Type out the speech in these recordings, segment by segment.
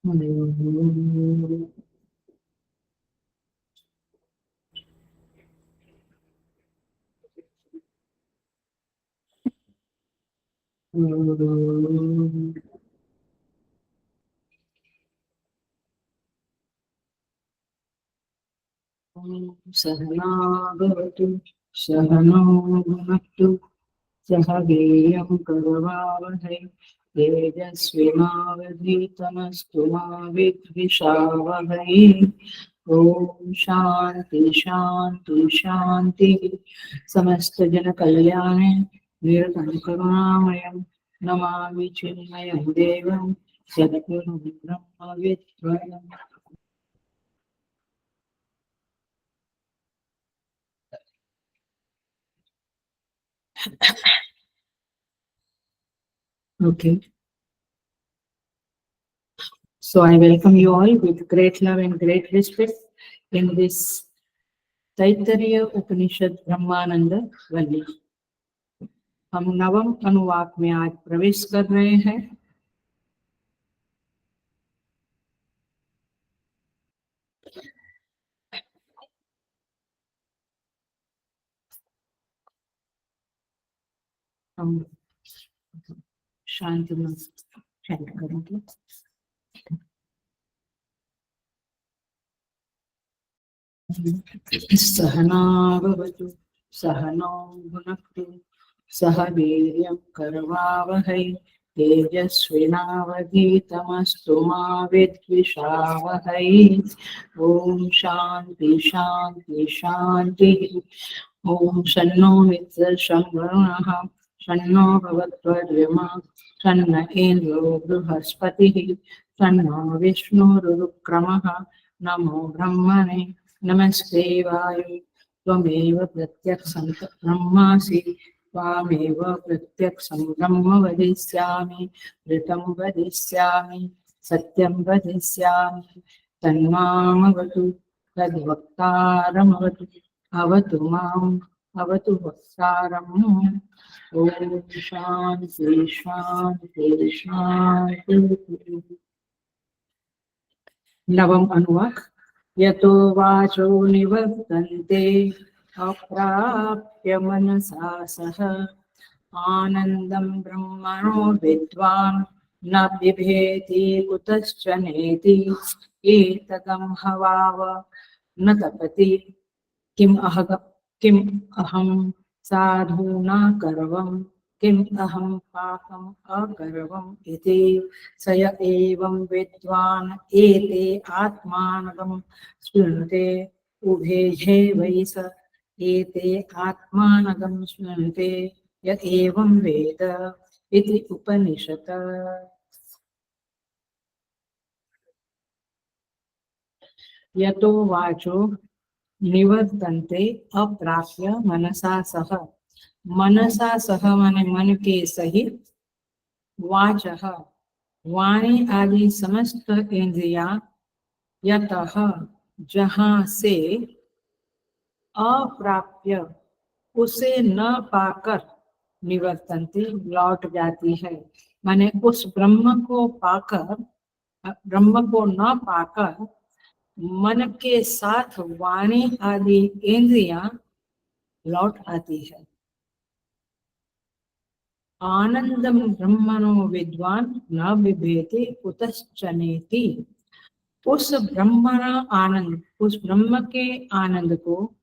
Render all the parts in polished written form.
सहना भवतु सहनो भुनक्तु सह वीर्यं करवावहै तेजस्विनावधीतमस्तु मा विद्विषावहै। ओम शांति शांति शांति। समस्त जन कल्याणे निरतं करुणामयं नमामि चिन्मयं देवं सद्गुरुं ब्रह्मविद्वयम्। Okay. So I welcome you all with great love and great respect in this Taittiriya उपनिषद ब्रह्मानंद वल्ली। हम नवम अनुवाक में आज प्रवेश कर रहे हैं। हम शांति में चैंट करेंगे। सहना भवतु सहनो भुनक्तु सह वीर्यं करवावहै तेजस्विनावधीतमस्तु मा विद्विषावहै। ओम शांति शांति शांति। ओम शन्नो मित्रशं वरुणः शन्नो भवत्वर्यमा शन्न इन्द्रो बृहस्पतिः शन्नो विष्णुरुक्रमः। नमो ब्रह्मणे नमस्ते वायु त्वमेव प्रत्यक्षं ब्रह्मासि त्वामेव प्रत्यक्षं ब्रह्म वदिष्यामि ऋतं वदिष्यामि सत्यं वदिष्यामि तन्मामवतु तद्वक्तारमवतु अवतु माम् अवतु वक्तारम्। ओम शांति शांति शांति। नवम अनुवाक। यतो वाचो निवर्तन्ते अप्राप्य मनसा सह आनन्दं ब्रह्मणो विद्वान् न बिभेति कुतश्च नेति एतदं हवाव न तपति किम् अहं साधूना कर्वम् किम् अहं पाकम् अकर्वम् इति स य एवं विद्वान् एते आत्मानं स्मृते उभे वै स एते आत्मानं स्मृते य एवं वेद इति उपनिषत्। यतो वाचो निवर्तन्ते अप्राप्य मनसा सह। मनसा सह माने मन के सहित वाचः वाणी आदि समस्त इंद्रिया यतः जहाँ से अप्राप्य उसे न पाकर निवर्तन्ते लौट जाती है। माने उस ब्रह्म को पाकर ब्रह्म को न पाकर मन के साथ वाणी आदि इंद्रियां लौट आती है। आनंदम ब्रह्मणो विद्वान न बिभेति कुतश्च नेति। उस ब्रह्मणा आनंद उस ब्रह्म के आनंद को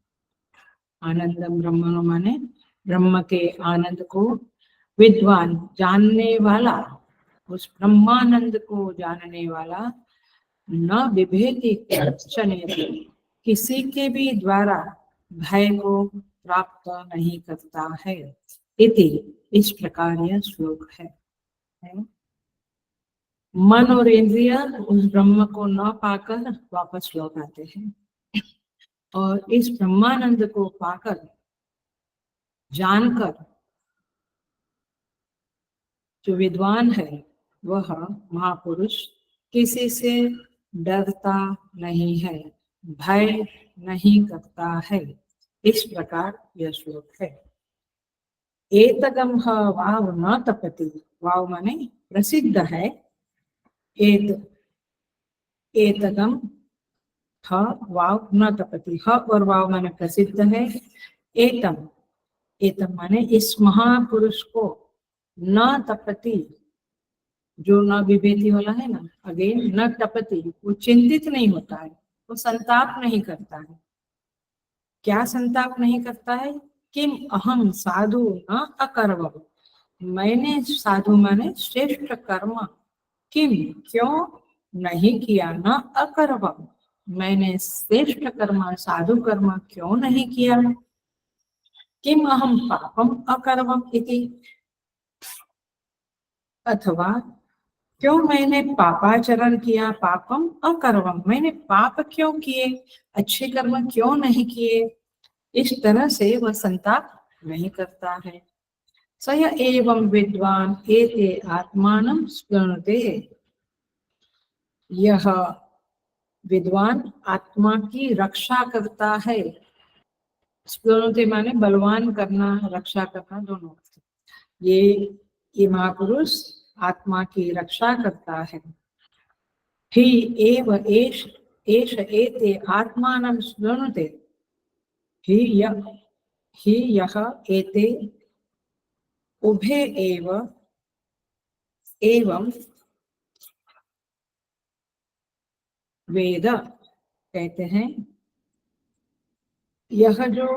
आनंदम ब्रह्मणो माने ब्रह्म के आनंद को विद्वान जानने वाला उस ब्रह्मानंद को जानने वाला न विभेति कुतश्च नेति किसी के भी द्वारा भय को प्राप्त नहीं करता है। इति इस प्रकार यह श्लोक है। मन और इंद्रिय उस ब्रह्म को न पाकर वापस लौट आते हैं और इस ब्रह्मानंद को पाकर जानकर जो विद्वान है वह महापुरुष किसी से डरता नहीं है, भय नहीं करता है। इस प्रकार यह श्लोक है। एतदं वाव न तपति। वाव माने प्रसिद्ध है। एत एतदम ह वाव न तपति, ह और वाव माने प्रसिद्ध है, एतम, एतम माने इस महापुरुष को, न तपति जो न विभेति वाला है ना, अगेन न तपति वो चिंतित नहीं होता है, वो संताप नहीं करता है। क्या संताप नहीं करता है? किम अहम साधु न अकर्वम, मैंने साधु माने श्रेष्ठ कर्म, किम क्यों नहीं किया, न अकर्वम मैंने श्रेष्ठ कर्म साधु कर्म क्यों नहीं किया, किम अहम पापम अकर्वम इति, अथवा क्यों मैंने पापाचरण किया, पापम अकर्वम मैंने पाप क्यों किए, अच्छे कर्म क्यों नहीं किए, इस तरह से वह संताप नहीं करता है। सय एवं विद्वान एते आत्मानं स्मृणुते, यह विद्वान आत्मा की रक्षा करता है। स्मृणुते माने बलवान करना, रक्षा करना, दोनों। ये महापुरुष आत्मा की रक्षा करता है। हि एव एष एष एते आत्मानं स्मृणुते, हि यह एते उभे एव एवं वेद, कहते हैं यह जो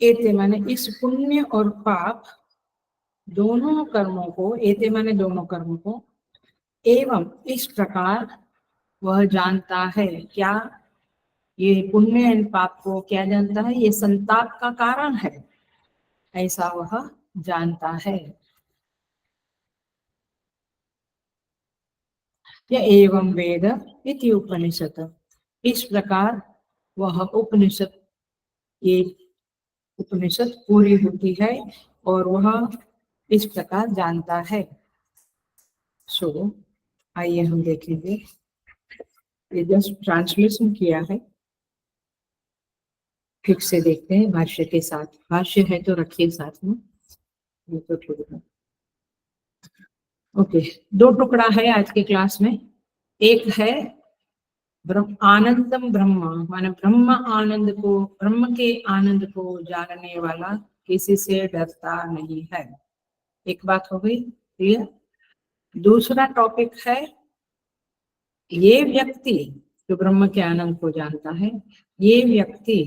एते माने इस पुण्य और पाप दोनों कर्मों को, एते माने दोनों कर्मों को, एवं इस प्रकार वह जानता है। क्या? ये पुण्य एवं पाप को क्या जानता है? ये संताप का कारण है, ऐसा वह जानता है। या एवं वेद इति उपनिषद, इस प्रकार वह उपनिषद, ये उपनिषद पूरी होती है और वह इस प्रकार जानता है। सो आइए हम देखेंगे, ये जस्ट ट्रांसलेशन किया है, ठीक से देखते हैं भाष्य के साथ। भाष्य है तो रखिए साथ में, ये तो थोड़ा ओके। दो टुकड़ा है आज के क्लास में, एक है आनंदम ब्रह्म माने ब्रह्म आनंद को, ब्रह्म के आनंद को जानने वाला किसी से डरता नहीं है। एक बात हो गई क्लियर। दूसरा टॉपिक है, ये व्यक्ति जो ब्रह्म के आनंद को जानता है, ये व्यक्ति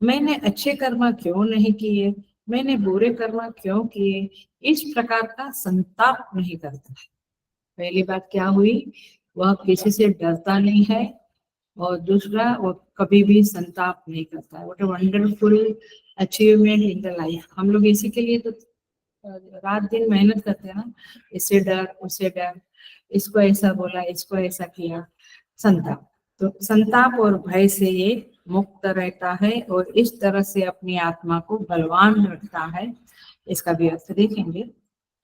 मैंने अच्छे कर्म क्यों नहीं किए, मैंने बुरे कर्म क्यों किए, इस प्रकार का संताप नहीं करता है। पहली बात क्या हुई, वह किसी से डरता नहीं है, और दूसरा वो कभी भी संताप नहीं करता है। What a wonderful achievement in the life. हम लोग इसी के लिए तो रात दिन मेहनत करते हैं ना, इससे डर उससे डर, इसको ऐसा बोला इसको ऐसा किया, संताप। तो संताप और भय से ये मुक्त रहता है और इस तरह से अपनी आत्मा को बलवान रखता है। इसका भी अर्थ देखेंगे।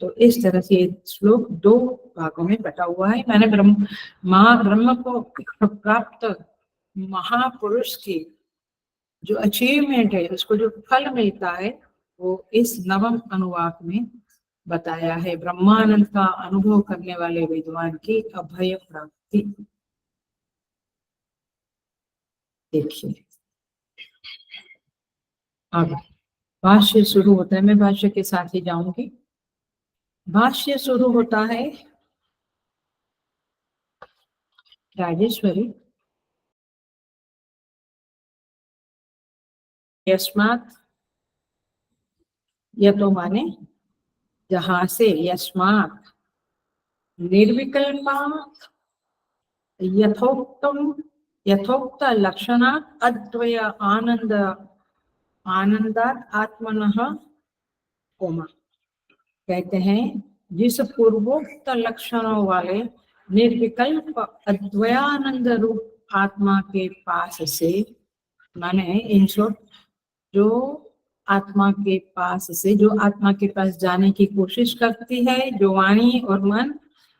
तो इस तरह से ये श्लोक दो भागों में बटा हुआ है। मैंने ब्रह्म को प्राप्त महापुरुष की जो अचीवमेंट है, उसको जो फल मिलता है, वो इस नवम अनुवाक में बताया है। ब्रह्मानंद का अनुभव करने वाले विद्वान की अभय प्राप्ति। देखिए अब भाष्य शुरू होता है, मैं भाष्य के साथ ही जाऊंगी। भाष्य शुरू होता है, राजेश्वरी, यस्मात्, यह तो माने जहां से, यस्मात् निर्विकल्पात् यथोक्तम यथोक्त लक्षणात् अद्वय आनंद आनंदात आत्मनः कोमा, कहते हैं जिस पूर्वोक्त लक्षणों वाले निर्विकल्प अद्वयानंद रूप आत्मा के पास से, माने इन शॉर्ट जो आत्मा के पास से, जो आत्मा के पास जाने की कोशिश करती है, जो वाणी और मन,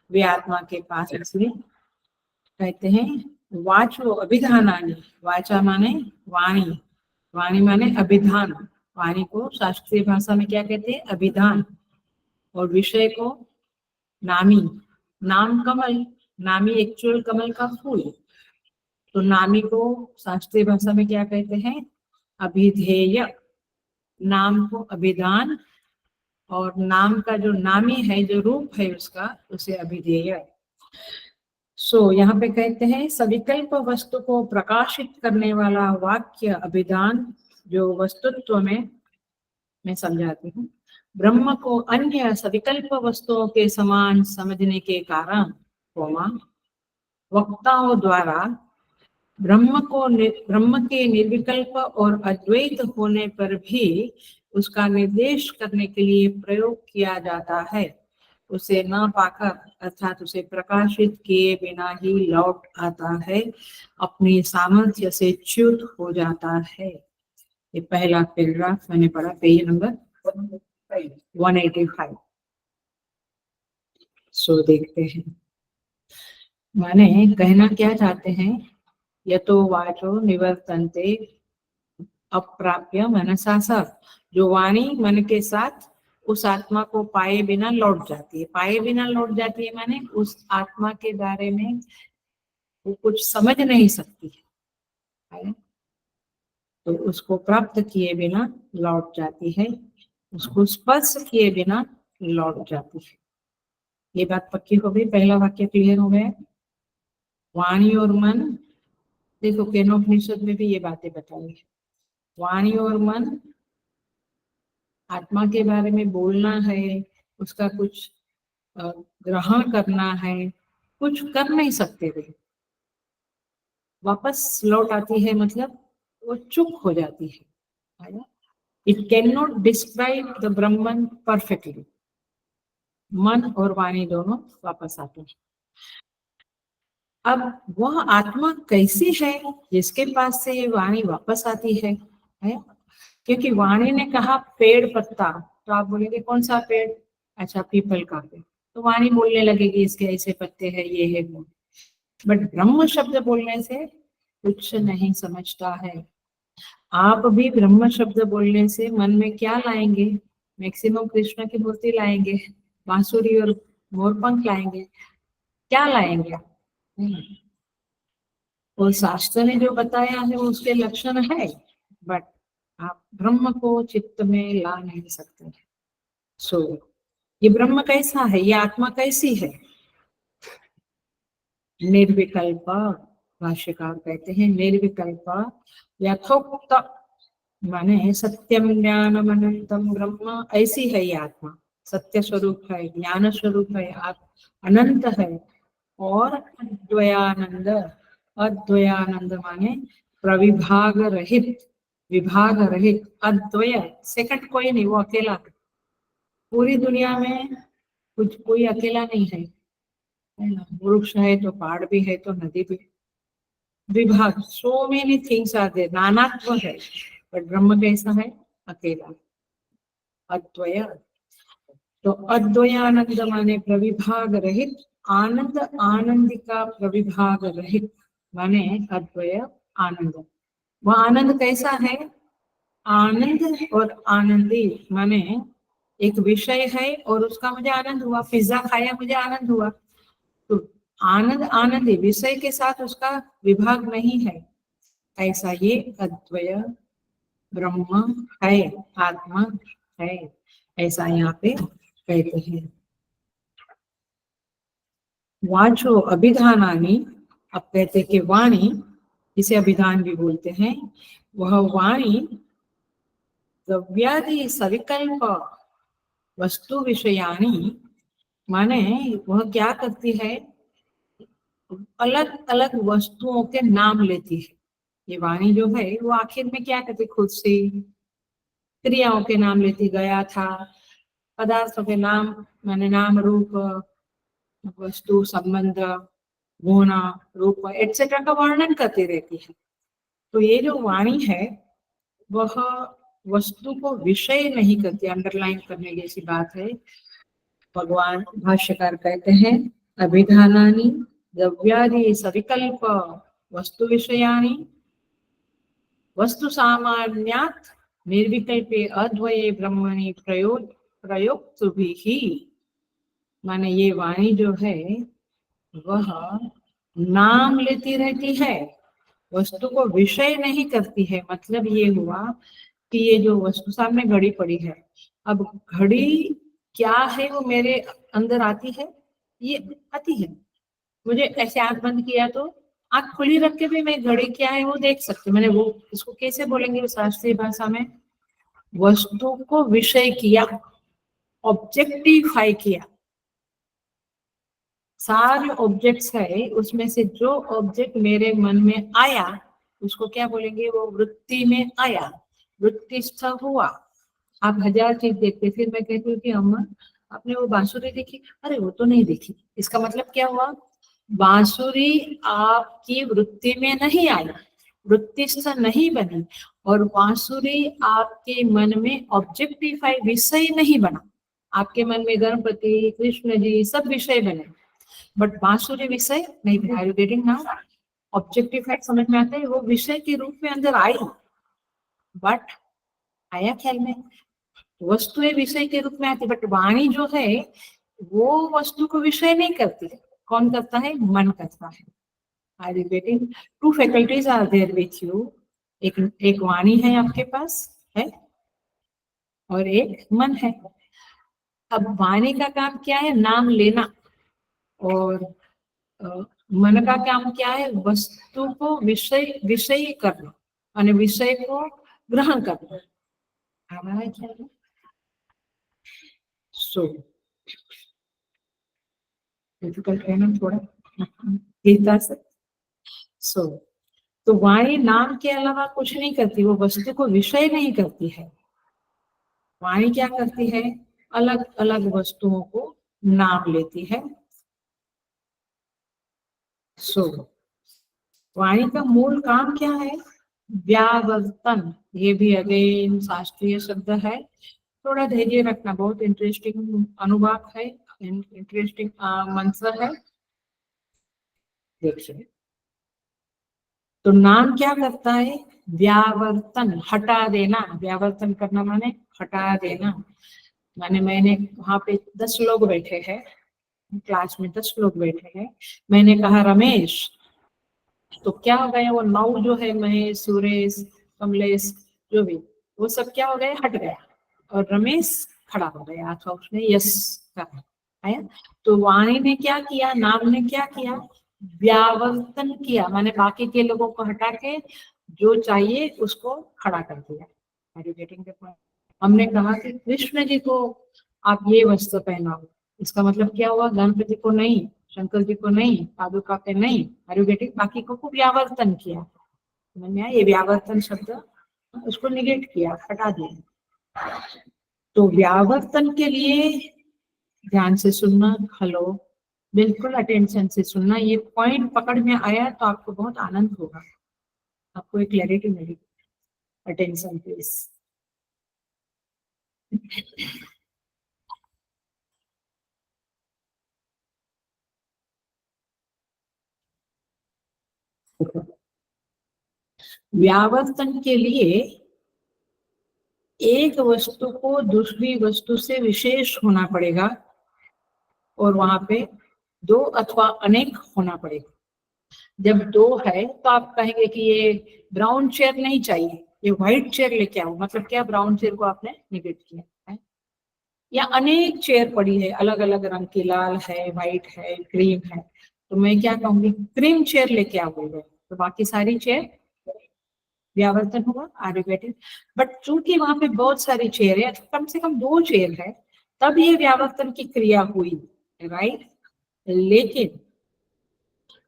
वे आत्मा के पास से, कहते हैं वाचो अभिधानानि, वाचा माने वाणी, वाणी माने अभिधान, वाणी को शास्त्रीय भाषा में क्या कहते हैं? अभिधान। और विषय को नामी, नाम कमल, नामी एक्चुअल कमल का फूल। तो नामी को शास्त्रीय भाषा में क्या कहते हैं? अभिधेय। नाम को अभिधान, और नाम का जो नामी है, जो रूप है उसका, उसे अभिधेय। यहाँ पे कहते हैं सविकल्प वस्तु को प्रकाशित करने वाला वाक्य अभिधान, जो वस्तुत्व में, मैं समझाती हूँ, ब्रह्म को अन्य सविकल्प वस्तुओं के समान समझने के कारण, वक्ताओं द्वारा ब्रह्म के निर्विकल्प और अद्वैत होने पर भी उसका निर्देश करने के लिए प्रयोग किया जाता है। उसे न पाकर, अर्थात उसे प्रकाशित किए बिना ही लौट आता है, अपनी सामर्थ्य से च्युत हो जाता है। ये पहला पैराग्राफ मैंने पढ़ा, पेज नंबर 185। देखते हैं, माने कहना क्या चाहते हैं? यतो वाचो निवर्तन्ते अप्राप्य मनसा सह। जो वाणी मन के साथ उस आत्मा को पाए बिना लौट जाती है। पाए बिना लौट जाती है माने उस आत्मा के बारे में वो कुछ समझ नहीं सकती है, तो उसको प्राप्त किए बिना लौट जाती है, उसको स्पर्श किए बिना लौट जाती है। ये बात पक्की हो गई, पहला वाक्य क्लियर हो गया। वाणी और मन, देखो केनोपनिषद में भी ये बातें बताई है। वाणी और मन, आत्मा के बारे में बोलना है, उसका कुछ ग्रहण करना है, कुछ कर नहीं सकते वे, वापस लौट आती है, मतलब वो चुप हो जाती है। It can not describe the Brahman perfectly. मन और वाणी दोनों वापस आते हैं। अब वह आत्मा कैसी है जिसके पास से ये वाणी वापस आती है? क्योंकि वाणी ने कहा पेड़ पत्ता, तो आप बोलेंगे कौन सा पेड़? अच्छा, पीपल का पेड़। तो वाणी बोलने लगेगी इसके ऐसे पत्ते हैं, ये है वो। बट ब्रह्म शब्द बोलने से कुछ नहीं समझता है। आप भी ब्रह्म शब्द बोलने से मन में क्या लाएंगे? मैक्सिमम कृष्ण की मूर्ति लाएंगे, बांसुरी और मोरपंख लाएंगे, क्या लाएंगे? और शास्त्र ने जो बताया है वो उसके लक्षण है, बट आप ब्रह्म को चित्त में ला नहीं सकते। ये ब्रह्म कैसा है, ये आत्मा कैसी है? निर्विकल्प। भाष्यकार कहते हैं निर्विकल्प यथोक्त, माने सत्यम ज्ञानम अनंतम ब्रह्म, ऐसी है ये आत्मा। सत्य स्वरूप है, ज्ञान स्वरूप है, अनंत है, और अद्वयानंद। अद्वयानंद माने प्रविभाग रहित, विभाग रहित, अद्वय, सेकंड कोई नहीं, वो अकेला। पूरी दुनिया में कुछ कोई अकेला नहीं है ना? वृक्ष है तो पहाड़ भी है, तो नदी भी। विभाग, so many things are there, नानात्व है, पर ब्रह्म कैसा है? अकेला, अद्वय। तो अद्वयानंद माने प्रविभाग रहित, आनंद आनंदिका प्रविभाग रहित, माने अद्वय आनंद। वह आनंद कैसा है? आनंद और आनंदी माने एक विषय है और उसका मुझे आनंद हुआ, पिज्जा खाया मुझे आनंद हुआ, तो आनंद आनंदी, विषय के साथ उसका विभाग नहीं है, ऐसा ये अद्वय ब्रह्म है, आत्मा है, ऐसा यहाँ पे कहते हैं। वाचो अभिधानानि, अब कहते कि वाणी, जिसे अभिधान भी बोलते हैं, वह वाणी द्रव्यादि सविकल्प वस्तु विषयानी, माने वह क्या करती है? अलग अलग वस्तुओं के नाम लेती है। ये वाणी जो है वो आखिर में क्या करती? खुद से क्रियाओं के नाम लेती, गया था, पदार्थों के नाम, माने नाम रूप, वस्तु संबंध, गुण रूप एटसेट्रा का वर्णन करती रहती है। तो ये जो वाणी है वह वस्तु को विषय नहीं करती, अंडरलाइन करने जैसी बात है। भगवान भाष्यकार कहते हैं अभिधानानि द्रव्यादि सविकल्प वस्तु विषयानि वस्तु सामान्यात् निर्विकल्पे अद्वये ब्रह्मणि प्रयोक्तुभिः, माने ये वाणी जो है वह नाम लेती रहती है, वस्तु को विषय नहीं करती है। मतलब ये हुआ कि ये जो वस्तु सामने घड़ी पड़ी है, अब घड़ी क्या है वो मेरे अंदर आती है, ये आती है। मुझे ऐसे आंख बंद किया तो आंख खुली रख के भी मैं घड़ी क्या है वो देख सकती हूँ। मैंने वो इसको कैसे बोलेंगे शास्त्रीय भाषा में, वस्तु को विषय किया, ऑब्जेक्टिफाई किया। सारे ऑब्जेक्ट्स है, उसमें से जो ऑब्जेक्ट मेरे मन में आया उसको क्या बोलेंगे, वो वृत्ति में आया, वृत्तिस्थ हुआ। आप हजार चीज देखते, फिर मैं कहती हूँ कि अम्मा आपने वो बांसुरी देखी, अरे वो तो नहीं देखी। इसका मतलब क्या हुआ, बांसुरी आपकी वृत्ति में नहीं आई, वृत्तिस्थ नहीं बनी, और बांसुरी आपके मन में ऑब्जेक्टिफाई विषय नहीं बना। आपके मन में गणपति कृष्ण जी सब विषय बने, बट बांसुरी विषय नहीं बना। Are you getting now? Objective fact समझ में आता है, वो विषय के रूप में अंदर आई, बट आया ख्याल में, वस्तुएं विषय के रूप में आती, बट वाणी जो है वो वस्तु को विषय नहीं करती। कौन करता है, मन करता है। Are you getting? Two faculties are there with you, एक एक वाणी है आपके पास है, और एक मन है। अब वाणी का काम क्या है, नाम लेना, और अ, मन का काम क्या है, वस्तु को विषय विषयी करना, અને विषय को ग्रहण करना। आ रहा है ख्याल में? सो डिफिकल्ट है ना थोड़ा, गीता से। सो तो वाणी नाम के अलावा कुछ नहीं करती, वो वस्तु को विषय नहीं करती है। वाणी क्या करती है, अलग अलग वस्तुओं को नाम लेती है। सो वाणी का मूल काम क्या है, व्यावर्तन। ये भी अगेन शास्त्रीय शब्द है, थोड़ा धैर्य रखना, बहुत इंटरेस्टिंग अनुवाद है, इंटरेस्टिंग मंत्र है। देखिए, तो नाम क्या करता है, व्यावर्तन, हटा देना। व्यावर्तन करना माने हटा देना। माने मैंने वहां पे 10 लोग बैठे हैं, क्लास में 10 लोग बैठे हैं, मैंने कहा रमेश, तो क्या हो गया, वो 9 जो है, महेश सुरेश कमलेश जो भी, वो सब क्या हो गया, हट गया, और रमेश खड़ा हो गया, अथवा उसने यस कहा है। तो वाणी ने क्या किया, नाम ने क्या किया, व्यावर्तन किया, माने बाकी के लोगों को हटा के जो चाहिए उसको खड़ा कर दिया। Are you getting the point? हमने कहा कि कृष्ण जी को आप ये वस्त्र पहनाओ, इसका मतलब क्या हुआ, गणपति को नहीं, शंकर जी को नहीं, पादुका पे नहीं, आर यू गेटिंग, बाकी को व्यावर्तन किया। समझ में आया, ये व्यावर्तन शब्द, उसको निगेट किया, हटा दिया। तो व्यावर्तन के लिए ध्यान से सुनना, हेलो, बिल्कुल अटेंशन से सुनना, ये पॉइंट पकड़ में आया तो आपको बहुत आनंद होगा, आपको एक क्लैरिटी मिलेगी। Attention please. व्यावर्तन के लिए एक वस्तु को दूसरी वस्तु से विशेष होना पड़ेगा, और वहां पे दो अथवा अनेक होना पड़ेगा। जब दो है तो आप कहेंगे कि ये ब्राउन चेयर नहीं चाहिए, ये व्हाइट चेयर लेके आओ, मतलब क्या, ब्राउन चेयर को आपने निगेट किया है। या अनेक चेयर पड़ी है, अलग अलग रंग की, लाल है, व्हाइट है, क्रीम है, तो मैं क्या कहूंगी, क्रीम चेयर लेके आओगे, तो बाकी सारी चेयर व्यावर्तन हुआ, आर यू गेटिंग? बट चूंकि वहां पे बहुत सारी चेयर है, कम से कम 2 चेयर है, तब ये व्यावर्तन की क्रिया हुई, राइट। लेकिन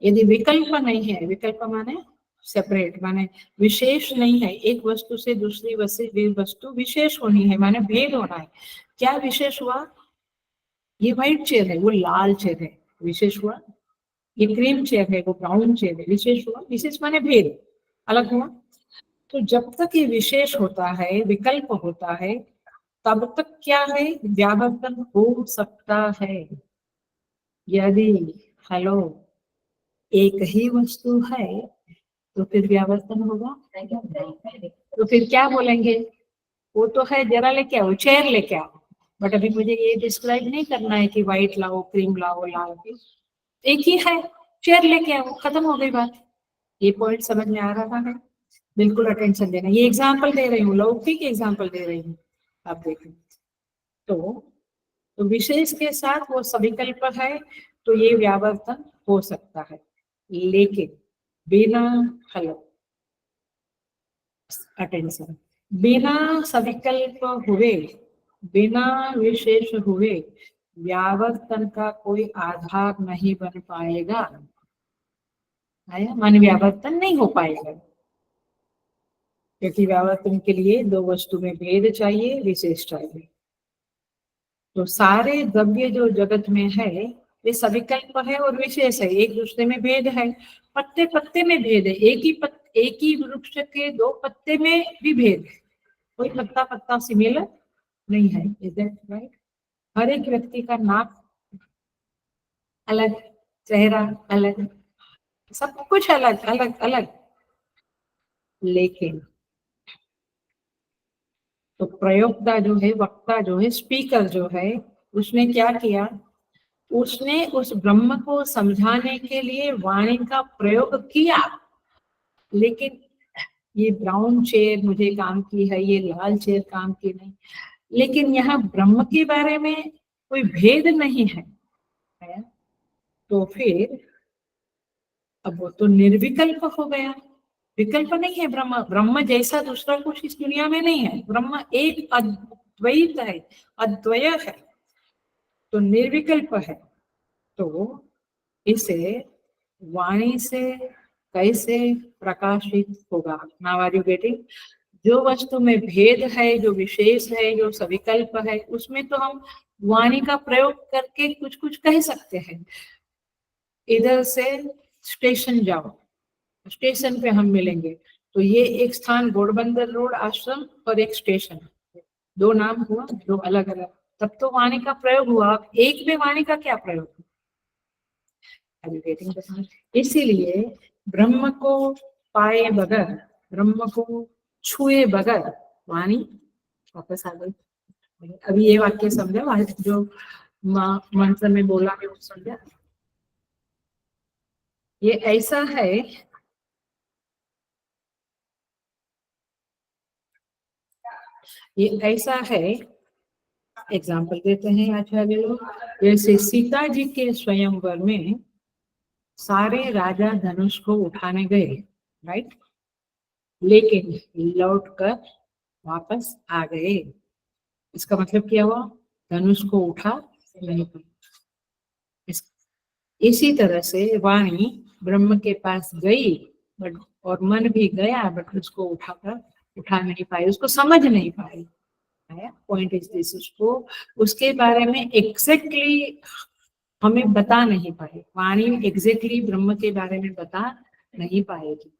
यदि विकल्प नहीं है, विकल्प माने सेपरेट, माने विशेष नहीं है, एक वस्तु से दूसरी वस्तु विशेष होनी है, माने भेद होना है। क्या विशेष हुआ, ये व्हाइट चेयर है, वो लाल चेयर है, विशेष हुआ। ये क्रीम चेयर है, वो ब्राउन चेयर है, विशेष हुआ। विशेष माने भेद, अलग हुआ। तो जब तक ये विशेष होता है, विकल्प होता है, तब तक क्या है, व्यावर्तन हो सकता है। यदि, हेलो, एक ही वस्तु है तो फिर व्यावर्तन होगा, तो फिर क्या बोलेंगे, वो तो है, जरा लेके आओ, चेयर लेके आओ, बट अभी मुझे ये डिस्क्राइब नहीं करना है कि व्हाइट लाओ, क्रीम लाओ, लाल, एक ही है, चेयर लेके आओ, खत्म हो गई बात। ये पॉइंट समझ में आ रहा है? बिल्कुल अटेंशन देना। ये एग्जाम्पल दे रही हूँ, लौकिक एग्जाम्पल दे रही हूँ, आप देखें। तो विशेष के साथ वो सविकल्प है, तो ये व्यावर्तन हो सकता है, लेकिन बिना हेलो अटेंशन, बिना सविकल्प हुए, बिना विशेष हुए व्यावर्तन का कोई आधार नहीं बन पाएगा। आया? माने व्यावर्तन नहीं हो पाएगा, क्योंकि व्यावर्तन के लिए दो वस्तु में भेद चाहिए, विशेष चाहिए। तो सारे द्रव्य जो जगत में है ये सविकल्प है और विशेष है, एक दूसरे में भेद है। पत्ते पत्ते में भेद है, एक ही वृक्ष के दो पत्ते में भी भेद है, कोई पत्ता पत्ता सिमिलर नहीं है। Is that right? हर एक व्यक्ति का नाक अलग, चेहरा अलग, सब कुछ अलग अलग अलग, लेकिन तो प्रयोक्ता जो है, वक्ता जो है, स्पीकर जो है, उसने क्या किया? उसने उस ब्रह्म को समझाने के लिए वाणी का प्रयोग किया, लेकिन ये ब्राउन चेयर मुझे काम की है, ये लाल चेयर काम की नहीं। लेकिन यहाँ ब्रह्म के बारे में कोई भेद नहीं है, तो फिर अब वो तो निर्विकल्प हो गया। विकल्प नहीं है ब्रह्म, ब्रह्म जैसा दूसरा कुछ इस दुनिया में नहीं है। ब्रह्म एक अद्वैत है, अद्वय है, तो निर्विकल्प है। तो इसे वाणी से कैसे प्रकाशित होगा? Now are you getting? जो वस्तु में भेद है, जो विशेष है, जो सविकल्प है, उसमें तो हम वाणी का प्रयोग करके कुछ कुछ कह सकते हैं। इधर से स्टेशन जाओ, स्टेशन पे हम मिलेंगे, तो ये एक स्थान घोड़बंदर रोड आश्रम और एक स्टेशन, दो नाम हुआ, दो अलग अलग, तब तो वाणी का प्रयोग हुआ। एक में वाणी का क्या प्रयोग? इसीलिए ब्रह्म को पाए बगैर, ब्रह्म को छुए बगैर वाणी वापस आ गई। अभी ये वाक्य समझा जो मंत्र में बोला है, वो समझा? ये ऐसा है, ये ऐसा है, एग्जाम्पल देते हैं आचार्य लोग। जैसे सीता जी के स्वयंवर में सारे राजा धनुष को उठाने गए, राइट, लेकिन लौटकर वापस आ गए। इसका मतलब क्या हुआ? धनुष को उठा नहीं पाए। इसी तरह से वाणी ब्रह्म के पास गई, बट और मन भी गया, बट उसको उठा नहीं पाई, उसको समझ नहीं पाई। पॉइंट इज दिस, उसको उसके बारे में एग्जैक्टली हमें बता नहीं पाए। वाणी एग्जैक्टली ब्रह्म के बारे में बता नहीं पाएगी।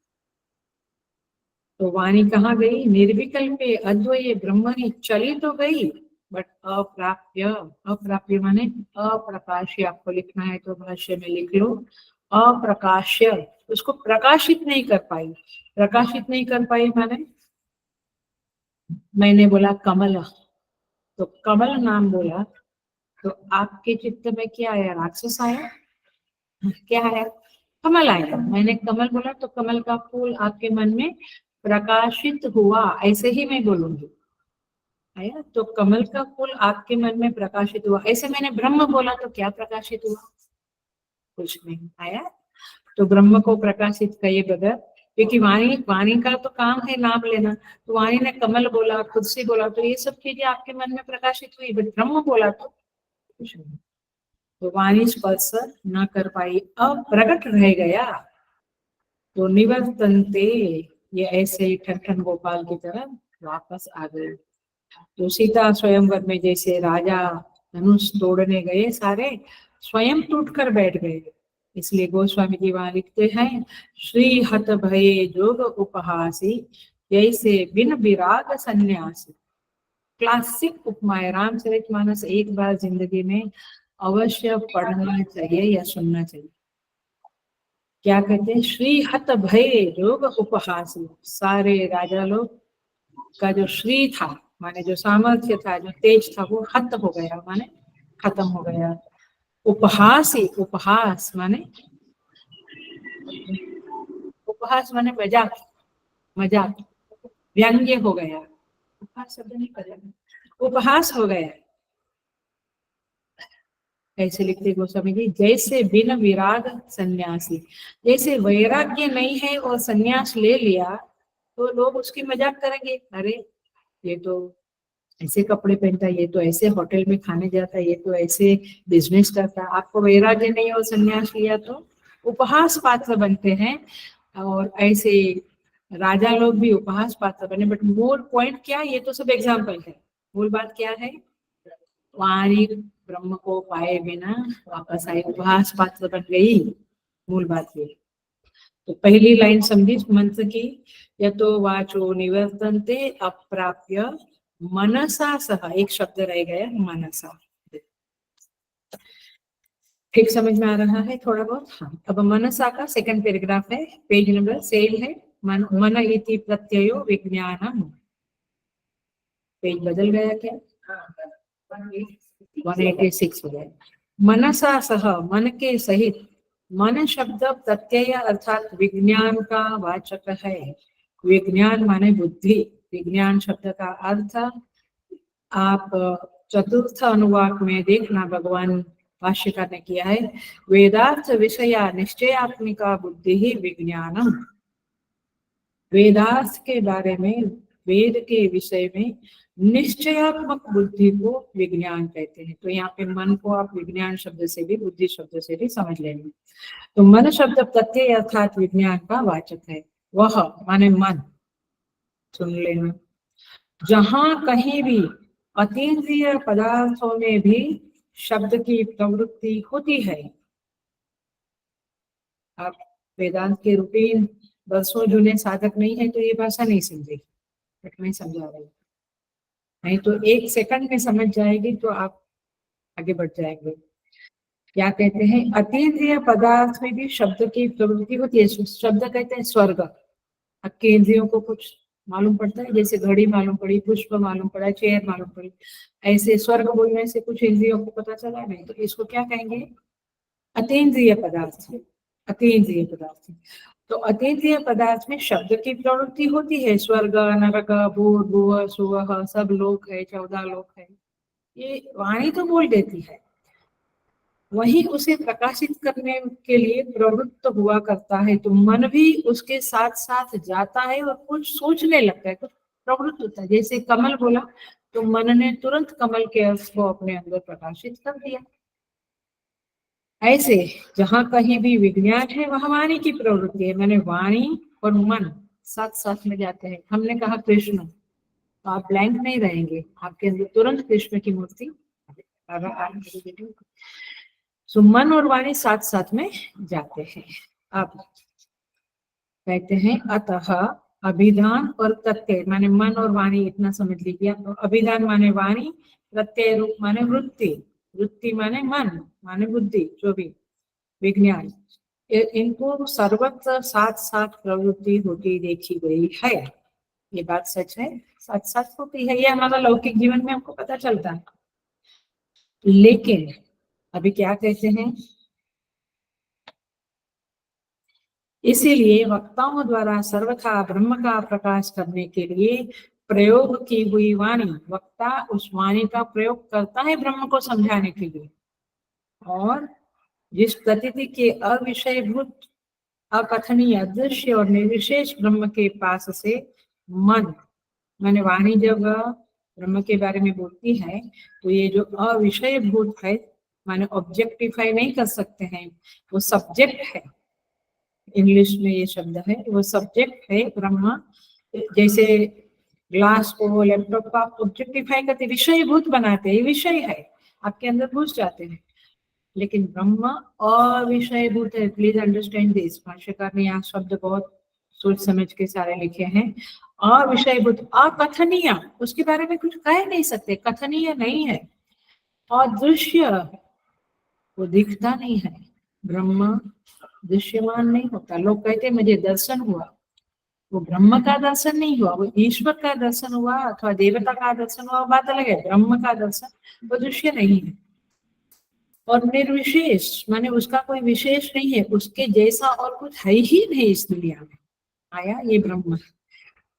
तो वाणी कहाँ गई? निर्विकल्पे अद्वये ब्रह्मणि चली तो गई, बट अप्राप्य। अप्राप्य माने अप्रकाश्य। आपको लिखना है तो भाष्य में लिख लो, अप्रकाश्य। उसको प्रकाशित नहीं कर पाई। प्रकाशित नहीं कर पाई माने, मैंने बोला कमल, तो कमल नाम बोला, तो आपके चित्त में क्या आया? राक्षस आया? क्या आया? कमल आया। मैंने कमल बोला तो कमल का फूल आपके मन में प्रकाशित हुआ, ऐसे ही मैं बोलूंगी। आया? तो कमल का फूल आपके मन में प्रकाशित हुआ। ऐसे मैंने ब्रह्म बोला तो क्या प्रकाशित हुआ? कुछ नहीं आया। तो ब्रह्म को प्रकाशित किए बगैर, क्योंकि वाणी वाणी का तो काम है नाम लेना, तो वाणी ने कमल बोला, खुद से बोला, तो ये सब चीजें आपके मन में प्रकाशित हुई, बट ब्रह्म बोला तो कुछ नहीं। तो वाणी स्पर्श न कर पाई, अब प्रकट रह गया। तो निवर्तनते, ये ऐसे ही ठन गोपाल की तरह वापस आ गए। तो सीता स्वयंवर में जैसे राजा धनुष तोड़ने गए, सारे स्वयं टूट कर बैठ गए। इसलिए गोस्वामी जी वहां लिखते हैं, श्री हत भये जोग उपहासी, जैसे बिन विराग सन्यासी। क्लासिक उपमा है, रामचरितमानस एक बार जिंदगी में अवश्य पढ़ना चाहिए या सुनना चाहिए। क्या कहते हैं? श्री हत भय रोग उपहासी। सारे राजा लोग का जो श्री था, माने जो सामर्थ्य था, जो तेज था, वो हत हो गया, माने खत्म हो गया। उपहासी, उपहास माने मजाक, मजाक, व्यंग्य हो गया। उपहास शब्द नहीं पड़ेगा, उपहास हो गया। कैसे लिखते गोस्वामी जी, जैसे बिन विराग सन्यासी, जैसे वैराग्य नहीं है और सन्यास ले लिया तो लोग उसकी मजाक करेंगे, अरे ये तो ऐसे कपड़े पहनता है, ये तो ऐसे होटल में खाने जाता है, ये तो ऐसे बिजनेस करता है। आपको वैराग्य नहीं और सन्यास लिया तो उपहास पात्र बनते हैं। और ऐसे राजा लोग भी उपहास पात्र बने। बट मूल पॉइंट क्या, ये तो सब एग्जाम्पल है, मूल बात क्या है, वाणी ब्रह्म को पाए बिना वापस आई, उपहास पात्र बन गई। मूल बात ये। तो पहली लाइन समझी मंत्र की, यतो वाचो निवर्तन्ते अप्राप्य मनसा सह, एक शब्द रह गया मनसा। ठीक समझ में आ रहा है थोड़ा बहुत? हाँ। अब मनसा का सेकंड पैराग्राफ है, पेज नंबर सेम है, मन इति प्रत्ययो विज्ञानम। पेज बदल गया क्या? 186 हो गया। मनसा सह, मन के सहित। मन शब्द प्रत्यय अर्थात विज्ञान का वाचक है। विज्ञान माने बुद्धि। विज्ञान शब्द का अर्थ आप चतुर्थ अनुवाक में देखना, भगवान भाष्यकार ने किया है, वेदार्थ विषया निश्चयात्मिका बुद्धि ही विज्ञानम। वेदार्थ के बारे में, वेद के विषय में निश्चयात्मक बुद्धि को विज्ञान कहते हैं। तो यहाँ पे मन को आप विज्ञान शब्द से भी, बुद्धि शब्द से भी समझ लेंगे। तो मन शब्द प्रत्यय अर्थात विज्ञान का वाचक है। वह माने मन, सुन लेना, जहां कहीं भी अतीन्द्रिय पदार्थों में भी शब्द की प्रवृत्ति होती है। आप वेदांत के रूटीन वर्षों जुने साधक नहीं है तो ये भाषा नहीं समझे, बट मैं समझा रही हूँ, नहीं तो एक सेकंड में समझ जाएगी तो आप आगे बढ़ जाएंगे। क्या कहते हैं, अतीन्द्रिय पदार्थ में भी शब्द की प्रवृत्ति होती है। शब्द कहते हैं स्वर्ग। आपके इंद्रियों को कुछ मालूम पड़ता है, जैसे घड़ी मालूम पड़ी, पुष्प मालूम पड़ा, चेयर मालूम पड़ी, ऐसे स्वर्ग बोलने से कुछ इंद्रियों को पता चला नहीं, तो इसको क्या कहेंगे, अतीन्द्रिय पदार्थ। अतीन्द्रिय पदार्थ। तो अतीन्द्रिय पदार्थ में शब्द की प्रवृत्ति होती है। स्वर्ग, नरक, भूर भुव सुवह, सब लोक है, 14 लोक है, ये वाणी तो बोल देती है। वही उसे प्रकाशित करने के लिए प्रवृत्त हुआ करता है, तो मन भी उसके साथ साथ जाता है और कुछ सोचने लगता है, कुछ प्रवृत्त होता है। जैसे कमल बोला तो मन ने तुरंत कमल के अर्थ को अपने अंदर प्रकाशित कर दिया। ऐसे जहां कहीं भी विज्ञान है वहां वाणी की प्रवृत्ति है। मैंने वाणी और मन साथ साथ में जाते हैं। हमने कहा कृष्ण, तो आप ब्लैंक नहीं रहेंगे, आपके अंदर तुरंत कृष्ण की मूर्ति। सो मन और वाणी साथ साथ में जाते हैं। अब कहते हैं अतः अभिधान और प्रत्यय माने मन और वाणी, इतना समझ लीजिए। तो अभिधान माने वाणी, प्रत्यय रूप माने वृत्ति, वृत्ति माने मन माने बुद्धि, जो भी विज्ञान, इनको सर्वत्र साथ साथ प्रवृत्ति होती देखी गई है। ये बात सच है, साथ साथ होती है, ये हमारा लौकिक जीवन में हमको पता चलता है। लेकिन अभी क्या कहते हैं, इसीलिए वक्ताओं द्वारा सर्वथा ब्रह्म का प्रकाश करने के लिए प्रयोग की हुई वाणी, वक्ता उस वाणी का प्रयोग करता है ब्रह्म को समझाने के लिए। और जिस प्रतीति के अविषयभूत, अकथनीय, अदृश्य और निर्विशेष ब्रह्म के पास से मन माने वाणी जब ब्रह्म के बारे में बोलती है तो ये जो अविषयभूत है माने ऑब्जेक्टिफाई नहीं कर सकते हैं, वो सब्जेक्ट है। इंग्लिश में ये शब्द है, वो सब्जेक्ट है ब्रह्म। जैसे ग्लास को, लैपटॉप को आप ऑब्जेक्टिफाई करते, विषयभूत बनाते हैं, विषय है, आपके अंदर घुस जाते हैं। लेकिन ब्रह्म अविषयभूत है। Please understand this. भाष्यकार ने यहाँ शब्द बहुत सोच समझ के सारे लिखे हैं। अविषयभूत, अकथनीय, उसके बारे में कुछ कह नहीं सकते, कथनीय नहीं है। अदृश्य, वो दिखता नहीं है। ब्रह्म दृश्यमान नहीं होता। लोग कहते हैं मुझे दर्शन हुआ, वो ब्रह्म का दर्शन नहीं हुआ, वो ईश्वर का दर्शन हुआ अथवा देवता का दर्शन हुआ, बात अलग है। ब्रह्म का दर्शन वो दृश्य नहीं है। और निर्विशेष माने उसका कोई विशेष नहीं है, उसके जैसा और कुछ है ही नहीं इस दुनिया में। आया ये ब्रह्म।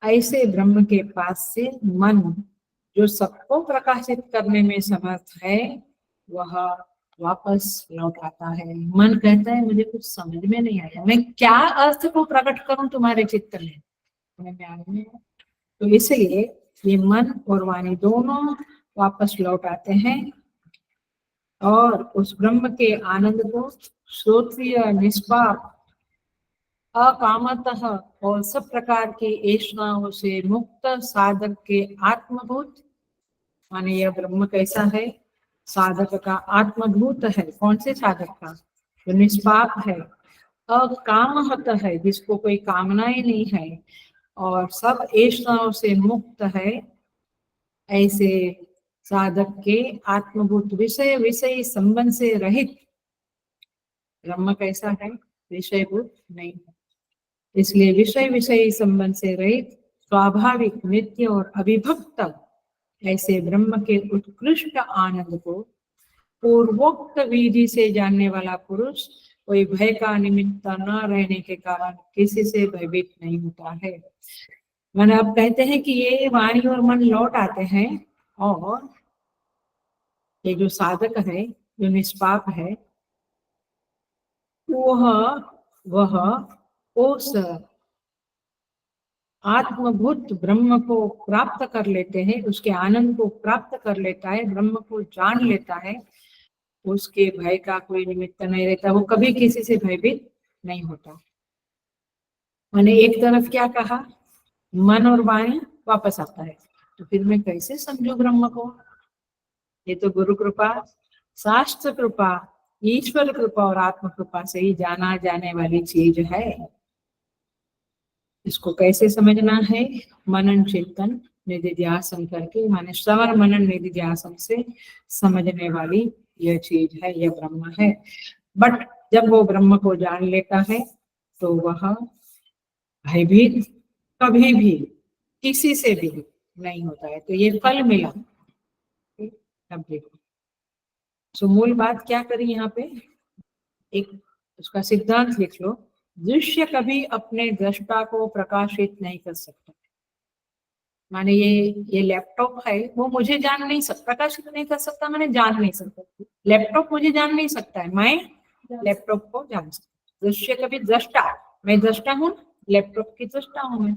ऐसे ब्रह्म के पास से मन जो सबको प्रकाशित करने में समर्थ है वह वापस लौट आता है। मन कहता है मुझे कुछ समझ में नहीं आया, मैं क्या अर्थ को प्रकट करूं तुम्हारे चित्त में, समझ में आ रही है? तो इसलिए ये मन और वाणी दोनों वापस लौट आते हैं और उस ब्रह्म के आनंद को श्रोत्रिय निष्पाप अकामतः और सब प्रकार की ऐषणाओं से मुक्त साधक के आत्मभूत, माने यह ब्रह्म कैसा है, साधक का आत्मभूत है। कौन से साधक का? जो निष्पाप है, अकामहत है, जिसको कोई कामनाएं नहीं है, और सब ऐषणाओं से मुक्त है। ऐसे साधक के आत्मभूत विषय विषय संबंध से रहित ब्रह्म कैसा है? विषयभूत नहीं है। इसलिए विषय विषय संबंध से रहित स्वाभाविक नित्य और अविभक्त ऐसे ब्रह्म के उत्कृष्ट आनंद को पूर्वोक्त विधि से जानने वाला पुरुष कोई भय का निमित्त न रहने के कारण किसी से भयभीत नहीं होता है। मैंने अब कहते हैं कि ये वाणी और मन लौट आते हैं और ये जो साधक है, जो निष्पाप है, वह उस आत्मभूत ब्रह्म को प्राप्त कर लेते हैं, उसके आनंद को प्राप्त कर लेता है, ब्रह्म को जान लेता है, उसके भय का कोई निमित्त नहीं रहता, वो कभी किसी से भयभीत नहीं होता। मैंने एक तरफ क्या कहा, मन और वाणी वापस आता है, तो फिर मैं कैसे समझू ब्रह्म को? ये तो गुरु कृपा, शास्त्र कृपा, ईश्वर कृपा और आत्म कृपा से ही जाना जाने वाली चीज है। इसको कैसे समझना है? मनन चिंतन निधिध्यासन करके, माने श्रवण मनन निधिध्यासन से समझने वाली यह चीज है, यह ब्रह्म है। बट जब वो ब्रह्म को जान लेता है तो वह भयभीत कभी भी किसी से भी नहीं होता है। तो ये फल मिला। अब देखो, तो मूल बात क्या करी यहाँ पे, एक उसका सिद्धांत लिख लो। दृश्य कभी अपने दृष्टा को प्रकाशित नहीं कर सकता। माने ये लैपटॉप है, वो मुझे जान नहीं सकता, प्रकाशित नहीं कर सकता, मैंने जान नहीं सकता। लैपटॉप मुझे जान नहीं सकता है, मैं लैपटॉप को जान सकता। दृश्य कभी दृष्टा, मैं दृष्टा हूँ, लैपटॉप की दृष्टा हूँ मैं।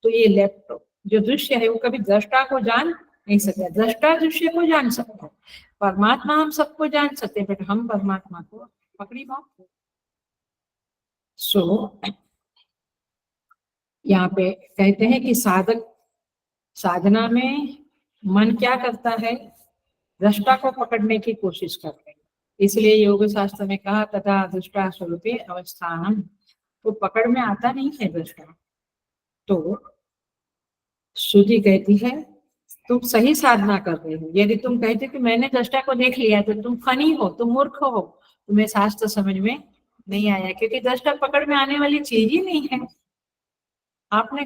तो ये लैपटॉप जो दृश्य है वो कभी दृष्टा को जान नहीं सकता, दृष्टा दृश्य को जान सकता है। परमात्मा हम सबको जान सकते हैं, बट हम परमात्मा को पकड़ी बात। सो यहाँ पे कहते हैं कि साधक साधना में मन क्या करता है, दृष्टा को पकड़ने की कोशिश करते हैं। इसलिए योग शास्त्र में कहा तथा दृष्टा स्वरूपे अवस्थानम, तो पकड़ में आता नहीं है दृष्टा। तो श्रुति कहती है तुम सही साधना कर रहे हो। यदि तुम कहते कि मैंने दृष्टा को देख लिया तो तुम फनी हो, तुम मूर्ख हो, तुम्हें शास्त्र समझ में नहीं आया, क्योंकि दृष्टा पकड़ में आने वाली चीज ही नहीं है। आपने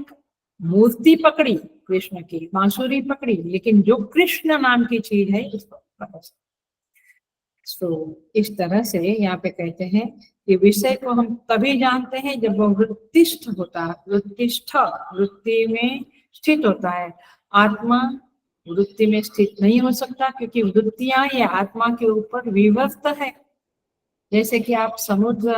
मूर्ति पकड़ी कृष्ण की, बांसुरी पकड़ी, लेकिन जो कृष्ण नाम की चीज है उसको पकड़। तो इस तरह से यहाँ पे कहते हैं कि विषय को हम तभी जानते हैं जब वो वृत्तिष्ठ होता है, वृत्तिष्ठ वृत्ति में स्थित होता है। आत्मा वृत्ति में स्थित नहीं हो सकता, क्योंकि वृत्तियां ये आत्मा के ऊपर विवक्त है। जैसे कि आप समुद्र,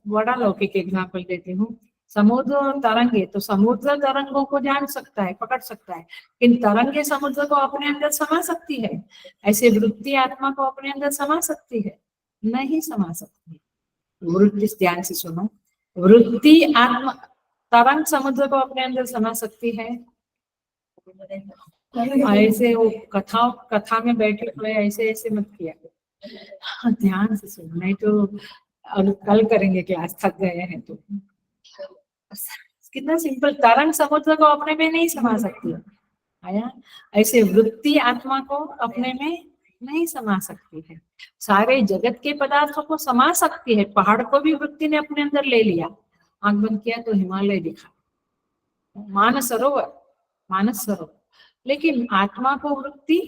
बड़ा लौकिक एग्जाम्पल देती हूँ, समुद्र और तरंगे, तो समुद्र तरंगों को जान सकता है, पकड़ सकता है, लेकिन तरंगे समुद्र को अपने अंदर समा सकती है? ऐसे वृत्ति आत्मा को अपने अंदर समा सकती है? नहीं समा सकती। वृत्ति, ध्यान से सुनो, वृत्ति आत्मा, तरंग समुद्र को अपने अंदर समा सकती है? ऐसे वो कथा में बैठे हुए ऐसे ऐसे मत किया, ध्यान से सुनो, नहीं तो अब कल करेंगे क्लास, थक गए हैं तो। कितना सिंपल, तरंग समुद्र को अपने में नहीं समा सकती है, आया? ऐसे वृत्ति आत्मा को अपने में नहीं समा सकती है। सारे जगत के पदार्थों को समा सकती है। पहाड़ को भी वृत्ति ने अपने अंदर ले लिया, आंख बंद किया तो हिमालय दिखा, मानस सरोवर, लेकिन आत्मा को वृत्ति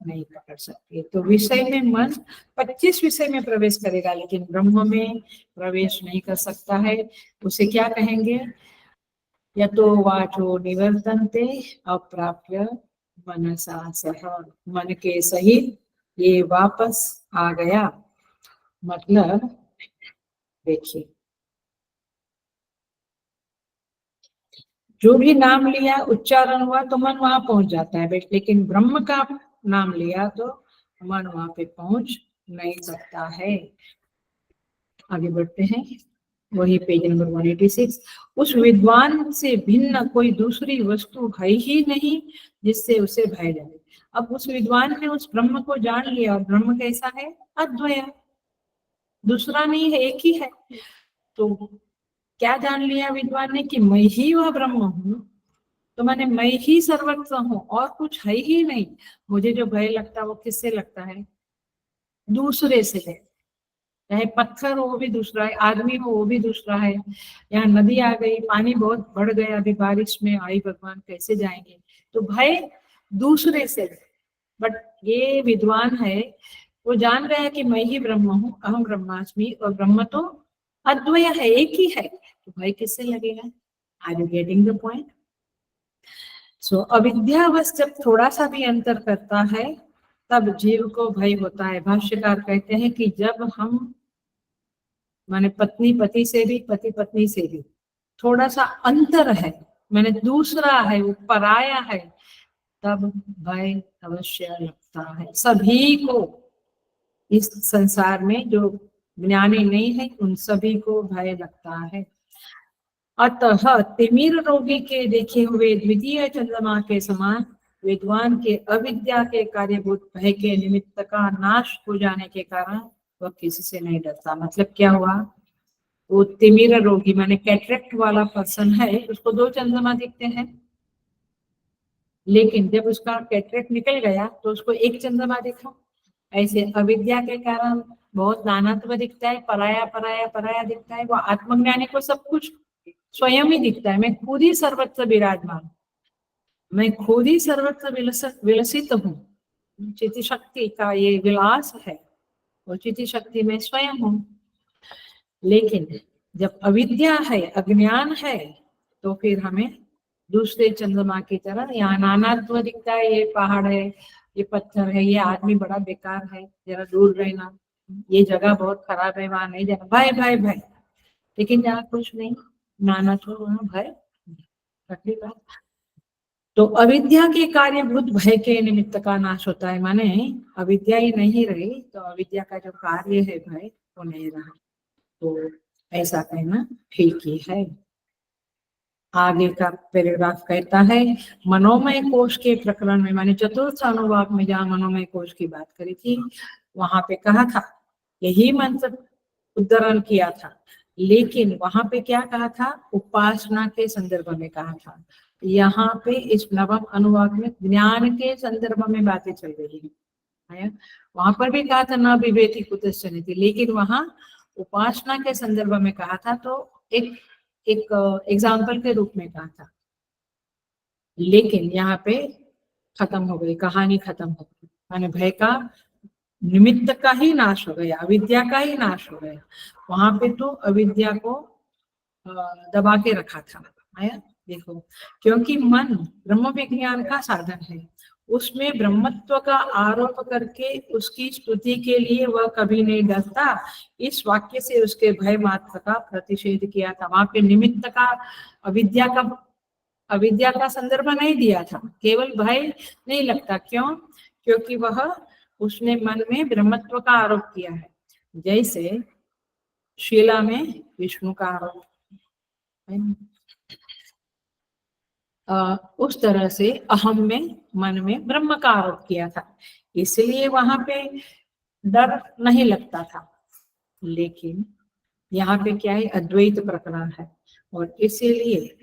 नहीं पकड़ सकती। तो विषय में मन 25 विषय में प्रवेश करेगा, लेकिन ब्रह्म में प्रवेश नहीं कर सकता है। उसे क्या कहेंगे? यतो वाचो निवर्तन्ते अप्राप्य मनसा सह, मन के सहित ये वापस आ गया। मतलब देखिए, जो भी नाम लिया, उच्चारण हुआ तो मन वहां पहुंच जाता है, लेकिन ब्रह्म का नाम लिया तो मन वहां पे पहुंच नहीं सकता है। आगे बढ़ते हैं, वही पेज नंबर 186। उस विद्वान से भिन्न कोई दूसरी वस्तु है ही नहीं जिससे उसे भय जाए। अब उस विद्वान ने उस ब्रह्म को जान लिया, और ब्रह्म कैसा है? अद्वय, दूसरा नहीं है, एक ही है। तो क्या जान लिया विद्वान ने? कि मैं ही वह ब्रह्म हूँ। तो मैंने मैं ही सर्वत्र हूँ और कुछ है ही नहीं। मुझे जो भय लगता है वो किससे लगता है? दूसरे से है। चाहे पत्थर हो वो भी दूसरा है, आदमी हो वो भी दूसरा है। यहाँ नदी आ गई, पानी बहुत बढ़ गया, अभी बारिश में आई, भगवान कैसे जाएंगे? तो भय दूसरे से है। बट ये विद्वान है, वो जान रहा है कि मैं ही ब्रह्म हूँ, अहम ब्रह्मास्मि, और ब्रह्म तो अद्वय है, एक ही है। तो भय किससे लगेगा? Are you getting the point? So अविद्यावश जब थोड़ा सा भी अंतर करता है तब जीव को भय होता है। भाष्यकार कहते हैं कि जब हम, माने पत्नी पति से भी, पति पत्नी से भी थोड़ा सा अंतर है, मैंने दूसरा है, वो पराया है, तब भय अवश्य लगता है सभी को। इस संसार में जो ज्ञानी नहीं है उन सभी को भय लगता है। अतः तिमिर रोगी के देखे हुए द्वितीय चंद्रमा के समान विद्वान के अविद्या के कार्यभूत भय के निमित्त का नाश हो जाने के कारण वह किसी से नहीं डरता। मतलब क्या हुआ? वो तिमिर रोगी माने कैटरेक्ट वाला पर्सन है, उसको 2 चंद्रमा दिखते हैं, लेकिन जब उसका कैटरेक्ट निकल गया तो उसको 1 चंद्रमा दिखा। ऐसे अविद्या के कारण बहुत नानात्व दिखता है, पराया पराया पराया दिखता है। वो आत्मज्ञानी को सब कुछ स्वयं ही दिखता है। मैं खुद ही सर्वत्र विराजमान, मैं खुद ही सर्वत्र विलसित हूँ। चिति शक्ति का ये विलास है, और चिति शक्ति में स्वयं हूँ। लेकिन जब अविद्या है, अज्ञान है, तो फिर हमें दूसरे चंद्रमा की तरह यहाँ नानात्व दिखता है। ये पहाड़ है, ये पत्थर है, ये आदमी बड़ा बेकार है, जरा दूर रहना, ये जगह बहुत खराब है, वहां नहीं जाना, भय भय भय। लेकिन जहाँ कुछ नहीं, नानात्व, वहां भय तकलीफ। तो अविद्या के कार्यभूत भय के निमित्त का नाश होता है, माने अविद्या ही नहीं रही तो अविद्या का जो कार्य है भय, वो नहीं रहा। तो ऐसा कहना ठीक ही है। आगे का पैराग्राफ कहता है, मनोमय कोश के प्रकरण में, माने चतुर्थ अनुवाक में जहाँ मनोमय कोश की बात करी थी, वहां पे कहा था, यही मंत्र उद्धरण किया था, लेकिन वहां पे क्या कहा था? उपासना के संदर्भ में कहा था। यहाँ पे इस नवम अनुवाक में ज्ञान के संदर्भ में बातें चल रही है। वहां पर भी कहा था न विभेति कुतश्चन इति, लेकिन वहां उपासना के संदर्भ में कहा था, तो एक एग्जाम्पल के रूप में कहा था। लेकिन यहाँ पे खत्म हो गई कहानी, खत्म हो गई, माने भय का निमित्त का ही नाश हो गया, अविद्या का ही नाश हो गया। वहां पे तो अविद्या को दबा के रखा था। आया देखो, क्योंकि मन ब्रह्म विज्ञान का साधन है, उसमें ब्रह्मत्व का आरोप करके उसकी स्तुति के लिए वह कभी नहीं डरता। इस वाक्य से उसके भय मात्र का प्रतिषेध किया था। वहां पे निमित्त का, अविद्या का संदर्भ नहीं दिया था, केवल भय नहीं लगता। क्यों? क्योंकि वह, उसने मन में ब्रह्मत्व का आरोप किया है, जैसे शीला में विष्णु का आरोप है। उस तरह से अहम में, मन में ब्रह्म का आरोप किया था, इसलिए वहां पे डर नहीं लगता था। लेकिन यहाँ पे क्या है? अद्वैत प्रकरण है, और इसीलिए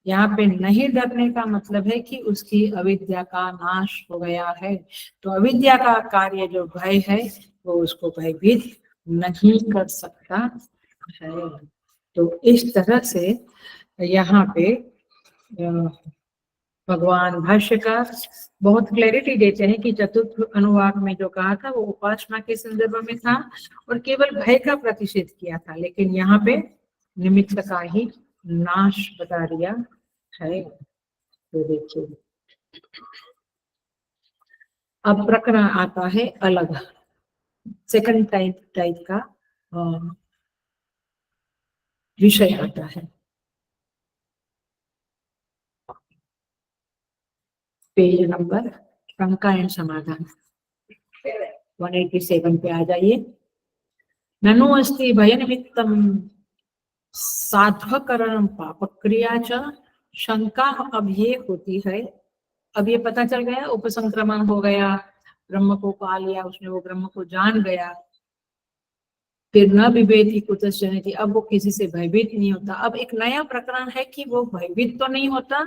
यहाँ पे नहीं डरने का मतलब है कि उसकी अविद्या का नाश हो गया है। तो अविद्या का कार्य जो भय है, वो उसको भयभीत नहीं कर सकता है। तो इस तरह से यहाँ पे भगवान भाष्यकार बहुत क्लैरिटी देते हैं कि चतुर्थ अनुवाक में जो कहा था वो उपासना के संदर्भ में था और केवल भय का प्रतिषेध किया था, लेकिन यहाँ पे निमित्त का ही नाश बता दिया है। तो देखिए अब प्रकरण आता है अलग, सेकंड टाइप का विषय आता है। पेज नंबर शंका एंड समाधान 187 पे आ जाइए। ननु अस्ति भय निमित्तम साध्वकरण पाप क्रिया च शंका अब ये होती है, अब ये पता चल गया उपसंक्रमण हो गया, ब्रह्म को पा लिया उसने, वो ब्रह्म को जान गया, फिर न विभेदी कुतश्चनति, अब वो किसी से भयभीत नहीं होता। अब एक नया प्रकरण है कि वो भयभीत तो नहीं होता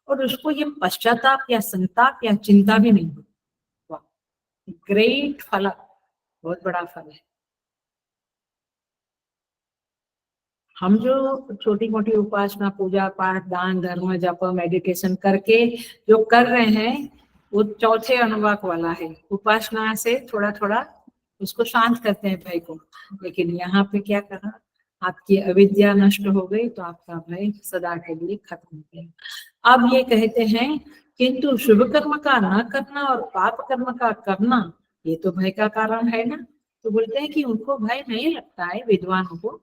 और उसको ये पश्चाताप या संताप या चिंता भी नहीं होता। ग्रेट फल, बहुत बड़ा फल है। हम जो छोटी मोटी उपासना पूजा पाठ दान धर्म जप मेडिटेशन करके जो कर रहे हैं वो चौथे अनुवाक वाला है, उपासना से थोड़ा थोड़ा उसको शांत करते हैं भय को। लेकिन यहाँ पे क्या करा, आपकी अविद्या नष्ट हो गई तो आपका भय सदा के लिए खत्म हो गया। अब ये कहते हैं किंतु शुभ कर्म का न करना और पाप कर्म का करना ये तो भय का कारण है ना। तो बोलते हैं कि उनको भय नहीं लगता है विद्वानों को,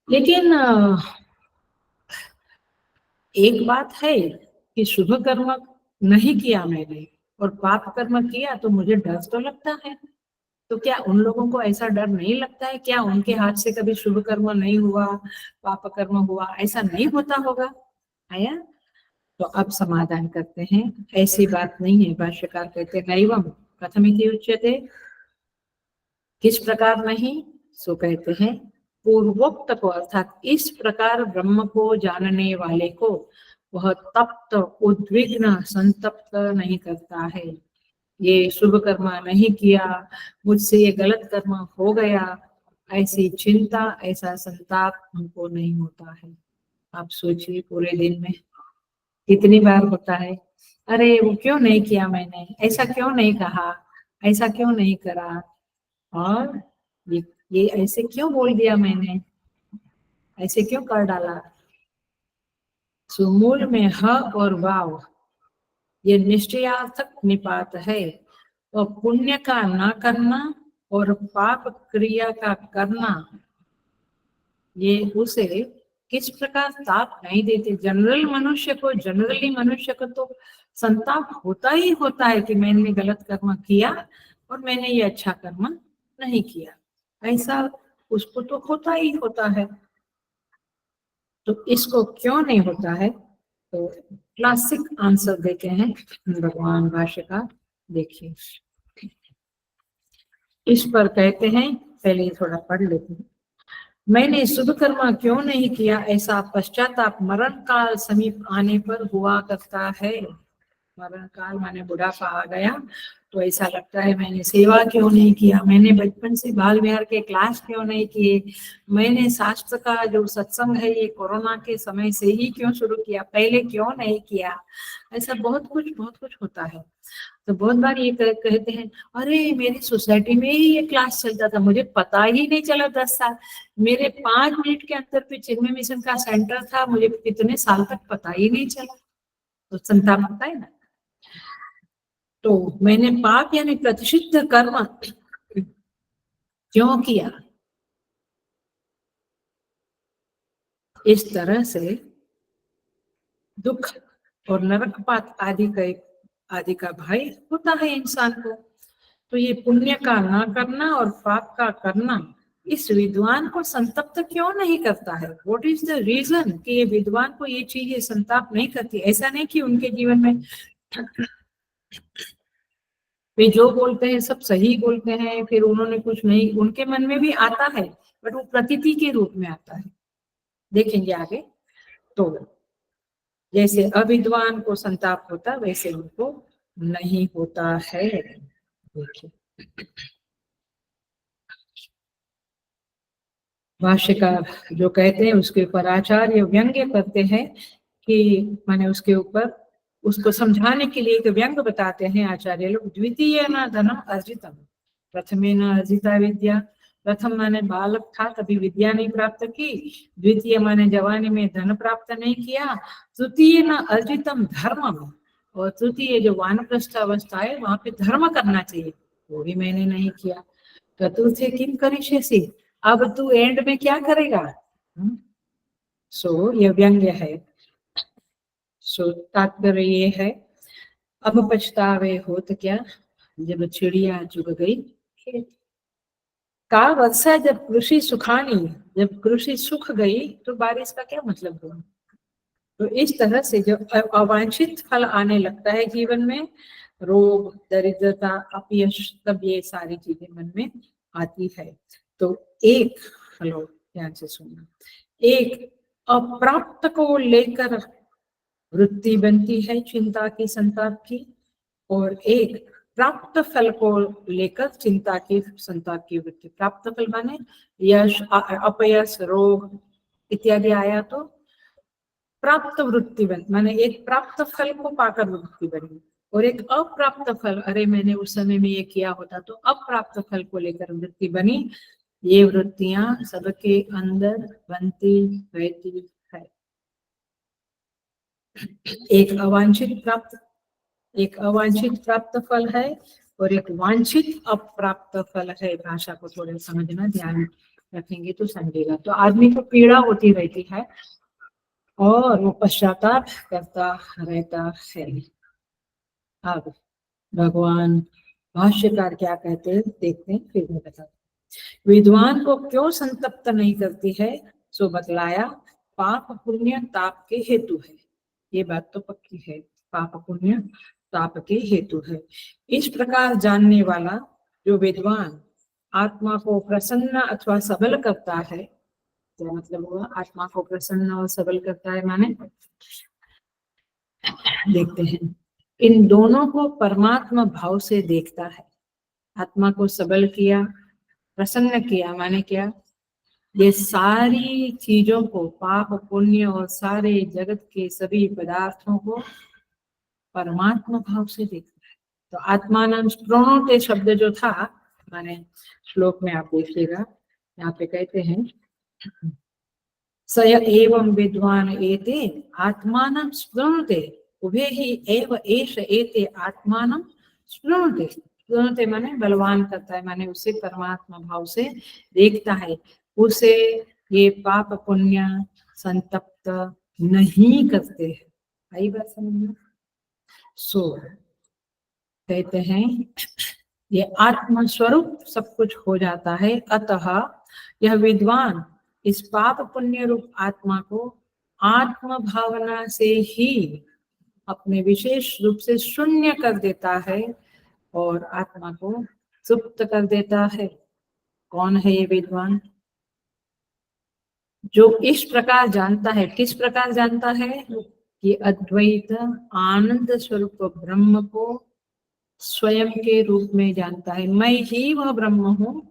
लेकिन एक बात है कि शुभ कर्म नहीं किया मैंने और पाप कर्म किया तो मुझे डर तो लगता है। तो क्या उन लोगों को ऐसा डर नहीं लगता है? क्या उनके हाथ से कभी शुभ कर्म नहीं हुआ, पाप कर्म हुआ, ऐसा नहीं होता होगा? आया? तो अब समाधान करते हैं, ऐसी बात नहीं है। भाष्यकार कहते नैवम कथमिति उच्यते, किस प्रकार नहीं? सो कहते हैं पूर्वोक्त को, अर्थात इस प्रकार ब्रह्म को जानने वाले को वह तप्त उद्विग्न संतप्त नहीं करता है। ये शुभ कर्म नहीं किया, मुझसे ये गलत कर्म हो गया, ऐसी चिंता ऐसा संताप हमको नहीं होता है। आप सोचिए पूरे दिन में कितनी बार होता है, अरे वो क्यों नहीं किया मैंने, ऐसा क्यों नहीं कहा, ऐसा क्यों नहीं करा, और ये ऐसे क्यों बोल दिया मैंने, ऐसे क्यों कर डाला। सुमूल में ह और वाव ये निश्चयार्थक निपात है। तो पुण्य का ना करना और पाप क्रिया का करना ये उसे किस प्रकार ताप नहीं देते। जनरली मनुष्य को तो संताप होता ही होता है कि मैंने गलत कर्म किया और मैंने ये अच्छा कर्म नहीं किया, ऐसा उसको तो होता ही होता है। तो इसको क्यों नहीं होता है? तो क्लासिक आंसर देते हैं भगवान भाष्यकार। देखिए इस पर कहते हैं, पहले थोड़ा पढ़ लेते हैं। मैंने शुभ कर्म क्यों नहीं किया, ऐसा पश्चाताप मरण काल समीप आने पर हुआ करता है। मरण काल माने बुढ़ापा आ गया तो ऐसा लगता है मैंने सेवा क्यों नहीं किया, मैंने बचपन से बाल विहार के क्लास क्यों नहीं किए, मैंने शास्त्र का जो सत्संग है ये कोरोना के समय से ही क्यों शुरू किया, पहले क्यों नहीं किया। ऐसा बहुत कुछ होता है। तो बहुत बार ये कहते हैं अरे मेरी सोसाइटी में ही ये क्लास चलता था, मुझे पता ही नहीं चला 10 साल, मेरे 5 मिनट के अंतर पे चिन्मय मिशन का सेंटर था, मुझे कितने साल तक पता ही नहीं चला। तो संताप होता है ना। तो मैंने पाप यानी प्रतिषिद्ध कर्म क्यों किया, इस तरह से दुख और नरकपात आदि का भय होता है इंसान को। तो ये पुण्य का ना करना और पाप का करना इस विद्वान को संतप्त क्यों नहीं करता है? व्हाट इज द रीजन कि ये विद्वान को ये चीजें संताप नहीं करती? ऐसा नहीं कि उनके जीवन में वे जो बोलते हैं सब सही बोलते हैं, फिर उन्होंने कुछ नहीं, उनके मन में भी आता है बट वो प्रतीति के रूप में आता है। देखेंगे आगे। तो जैसे अविद्वान को संताप होता वैसे उनको नहीं होता है। देखिए भाष्यकार जो कहते हैं उसके ऊपर आचार्य व्यंग्य करते हैं कि माने उसके ऊपर उसको समझाने के लिए एक व्यंग बताते हैं आचार्य लोग। द्वितीय न धनम अर्जितम, प्रथमे न अर्जिता विद्या। प्रथम माने बालक था तभी विद्या नहीं प्राप्त की, द्वितीय माने जवानी में धन प्राप्त नहीं किया, तृतीय न अर्जितम धर्मम, और तृतीय जो वानप्रस्थ अवस्था है वहां पे धर्म करना चाहिए, वो भी मैंने नहीं किया। चतुर्थे किम करिष्यसि, अब तू एंड में क्या करेगा। सो ये व्यंग्य है। सो तात्पर्य ये है, अब पछतावे हो तो क्या, जब चिड़िया चुग गई खेत। का वर्षा जब कृषि सुखानी, जब कृषि सूख गई तो बारिश का क्या मतलब हुआ। तो इस तरह से जो अवांछित फल आने लगता है जीवन में, रोग, दरिद्रता, अपयश, तब ये सारी चीजें मन में आती है। तो एक, हेलो ध्यान से सुनना, एक अप्राप्त को लेकर वृत्ति बनती है चिंता की, संताप की, और एक प्राप्त फल को लेकर चिंता की, संताप की वृत्ति। प्राप्त फल माने यश, अपयश, रोग इत्यादि आया तो प्राप्त वृत्ति बन, माने एक प्राप्त फल को पाकर वृत्ति बनी, और एक अप्राप्त फल, अरे मैंने उस समय में ये किया होता, तो अप्राप्त फल को लेकर वृत्ति बनी। ये वृत्तियां सबके अंदर बनती रहती है। एक अवांछित प्राप्त फल है और एक वांछित अप्राप्त फल है। भाषा को थोड़ा समझना, ध्यान रखेंगे तो समझेगा। तो आदमी को पीड़ा होती रहती है और वो पश्चाताप करता रहता है। अब भगवान भाष्यकार क्या कहते हैं देखते हैं, फिर मैं बताता हूँ। विद्वान को क्यों संतप्त नहीं करती है, सो बतलाया, पाप पुण्य ताप के हेतु है। ये बात तो पक्की है, पाप पुण्य ताप के हेतु है। इस प्रकार जानने वाला जो विद्वान आत्मा को प्रसन्न अथवा सबल करता है, क्या मतलब हुआ, आत्मा को प्रसन्न और सबल करता है माने, देखते हैं, इन दोनों को परमात्मा भाव से देखता है। आत्मा को सबल किया, प्रसन्न किया माने क्या, ये सारी चीजों को, पाप पुण्य और सारे जगत के सभी पदार्थों को परमात्मा भाव से देखता है। तो आत्मानं स्पृणोते शब्द जो था, माने श्लोक में आप देखिएगा, यहाँ पे कहते हैं, स एवं विद्वान एते आत्मानं स्पृणुते, उभे ही एव एष एते आत्मानं स्पृणुते। स्पृणुते माने बलवान करता है, माने उसे परमात्मा भाव से देखता है, उसे ये पाप पुण्य संतप्त नहीं करते हैं। आई बात समझ। सो कहते हैं ये आत्म स्वरूप सब कुछ हो जाता है, अतः यह विद्वान इस पाप पुण्य रूप आत्मा को आत्म भावना से ही अपने विशेष रूप से शून्य कर देता है और आत्मा को सुप्त कर देता है। कौन है ये विद्वान, जो इस प्रकार जानता है। किस प्रकार जानता है कि अद्वैत आनंद स्वरूप ब्रह्म को स्वयं के रूप में जानता है। मैं ही वह ब्रह्म हूं,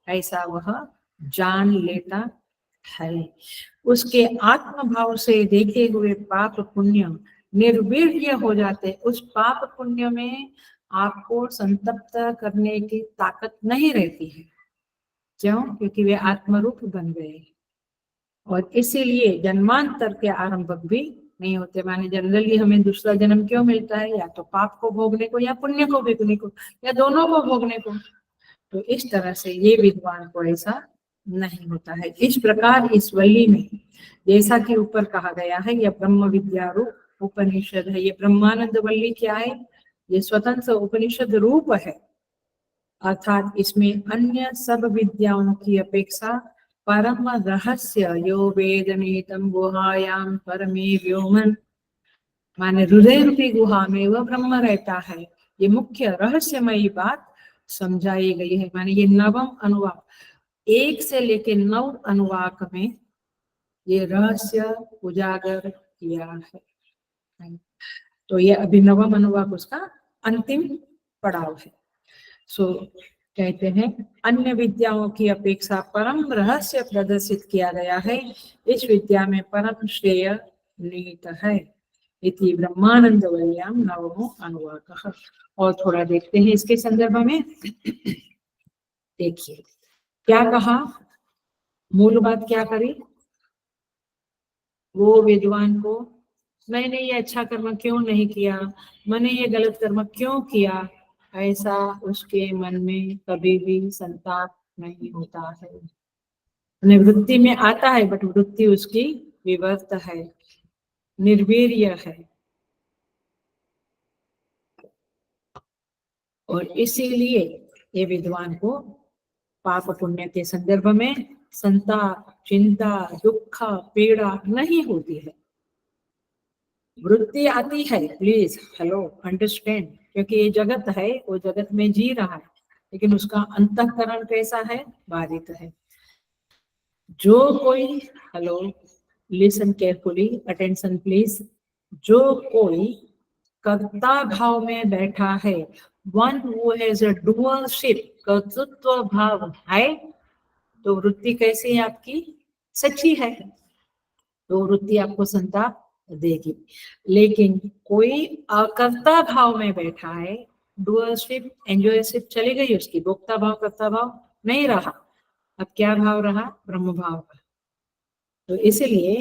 ऐसा वह जान लेता है। उसके आत्म भाव से देखे हुए पाप पुण्य निर्वीर्य हो जाते। उस पाप पुण्य में आपको संतप्त करने की ताकत नहीं रहती है। क्यों? क्योंकि वे आत्मरूप बन गए, और इसीलिए जन्मांतर के आरंभक भी नहीं होते। माने जनरली हमें दूसरा जन्म क्यों मिलता है, या तो पाप को भोगने को, या पुण्य को भोगने को, या दोनों को भोगने को। तो इस तरह से ये विद्वान को ऐसा नहीं होता है। इस प्रकार इस वल्ली में जैसा कि ऊपर कहा गया है, यह ब्रह्म विद्या रूप उपनिषद है। ये ब्रह्मानंद वल्ली क्या है, ये स्वतंत्र उपनिषद रूप है, अर्थात इसमें अन्य सब विद्याओं की अपेक्षा परम रहस्य यो वेदनेतम गुहायाम परमे व्योमन, माने हृदय रूपी गुहा में वह ब्रह्म रहता है। ये मुख्य रहस्यमयी बात समझाई गई है। माने ये नवम अनुवाक, 1 से लेके 9 अनुवाक में ये रहस्य उजागर किया है। तो ये अभी नवम अनुवाक उसका अंतिम पड़ाव है। सो कहते हैं अन्य विद्याओं की अपेक्षा परम रहस्य प्रदर्शित किया गया है। इस विद्या में परम श्रेय निहित है। इति ब्रह्मानंदवल्याम नवमो अनुवाकः। और थोड़ा देखते हैं इसके संदर्भ में। देखिए क्या कहा, मूल बात क्या करी, वो विद्वान को मैंने ये अच्छा कर्म क्यों नहीं किया, मैंने ये गलत कर्म क्यों किया, ऐसा उसके मन में कभी भी संताप नहीं होता है। निवृत्ति में आता है बट वृत्ति उसकी विवर्त है, निर्वीर्य है। और इसीलिए ये विद्वान को पाप पुण्य के संदर्भ में संताप, चिंता, दुख, पीड़ा नहीं होती है। वृत्ति आती है, प्लीज हेलो अंडरस्टैंड, क्योंकि ये जगत है, वो जगत में जी रहा है, लेकिन उसका अंतःकरण कैसा है, बाधित है। जो कोई, hello listen carefully, attention please, जो कोई कर्ता भाव में बैठा है, वन हु हैज अ डुअलशिप, कर्तृत्व भाव है, तो वृत्ति कैसी है आपकी, सच्ची है, तो वृत्ति आपको संताप देगी। लेकिन कोई अकर्ता भाव में बैठा है, डुअलशिप, एंजॉयशिप चली गई उसकी, भोक्ता भाव कर्ता भाव नहीं रहा, अब क्या भाव रहा, ब्रह्म भाव का। तो इसलिए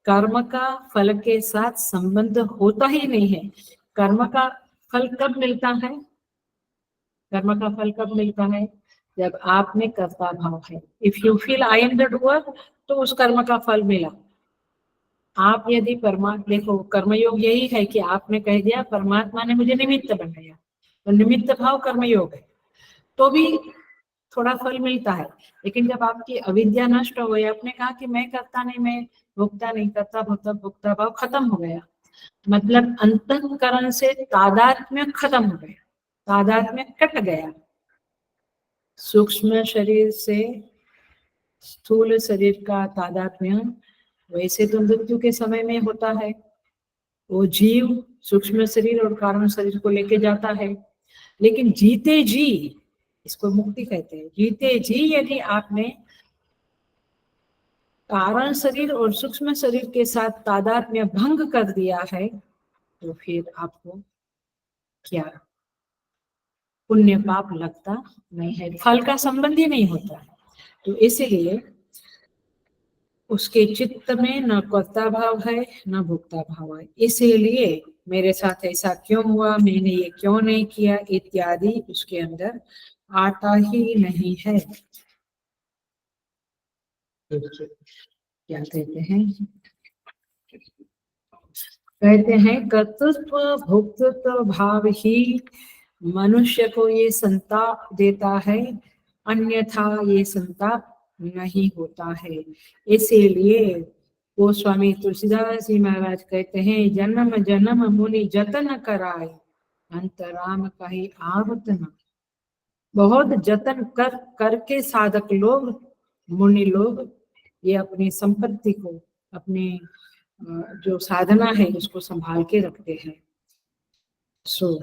कर्म का फल के साथ संबंध होता ही नहीं है। कर्म का फल कब मिलता है, कर्म का फल कब मिलता है, जब आप में कर्ता भाव है। If you feel I am the doer, तो उस कर्म का फल मिला। आप यदि परमात्मा, देखो कर्मयोग यही है कि आपने कह दिया परमात्मा ने मुझे निमित्त बनाया, तो निमित्त भाव कर्मयोग है, तो भी थोड़ा फल मिलता है। लेकिन जब आपकी अविद्या नष्ट हो गई, आपने कहा कि मैं करता नहीं, मैं भोक्ता नहीं, करता भोक्ता, भोक्ता भाव खत्म हो गया, मतलब अंतःकरण से तादात्म्य खत्म हो गया, तादात्म्य कट गया। सूक्ष्म शरीर से स्थूल शरीर का तादात्म्य वैसे तो मृत्यु के समय में होता है, वो जीव सूक्ष्म शरीर और कारण शरीर को लेके जाता है, लेकिन जीते जी, इसको मुक्ति कहते हैं, जीते जी यदि आपने कारण शरीर और सूक्ष्म शरीर के साथ तादात्म्य भंग कर दिया है, तो फिर आपको क्या पुण्य पाप लगता नहीं है, फल का संबंध ही नहीं होता है। तो इसीलिए उसके चित्त में न कर्ता भाव है न भोक्ता भाव है, इसीलिए मेरे साथ ऐसा क्यों हुआ, मैंने ये क्यों नहीं किया इत्यादि उसके अंदर आता ही नहीं है। क्या कहते हैं, कहते हैं कर्तृत्व भोक्तृत्व भाव ही मनुष्य को ये संताप देता है, अन्यथा ये संताप नहीं होता है। इसीलिए वो स्वामी तुलसीदास जी महाराज कहते हैं, जन्म जन्म मुनि जतन कराए, अंतराम कही आवत न। बहुत जतन करके साधक लोग, मुनि लोग ये अपनी संपत्ति को, अपनी जो साधना है उसको संभाल के रखते हैं। सो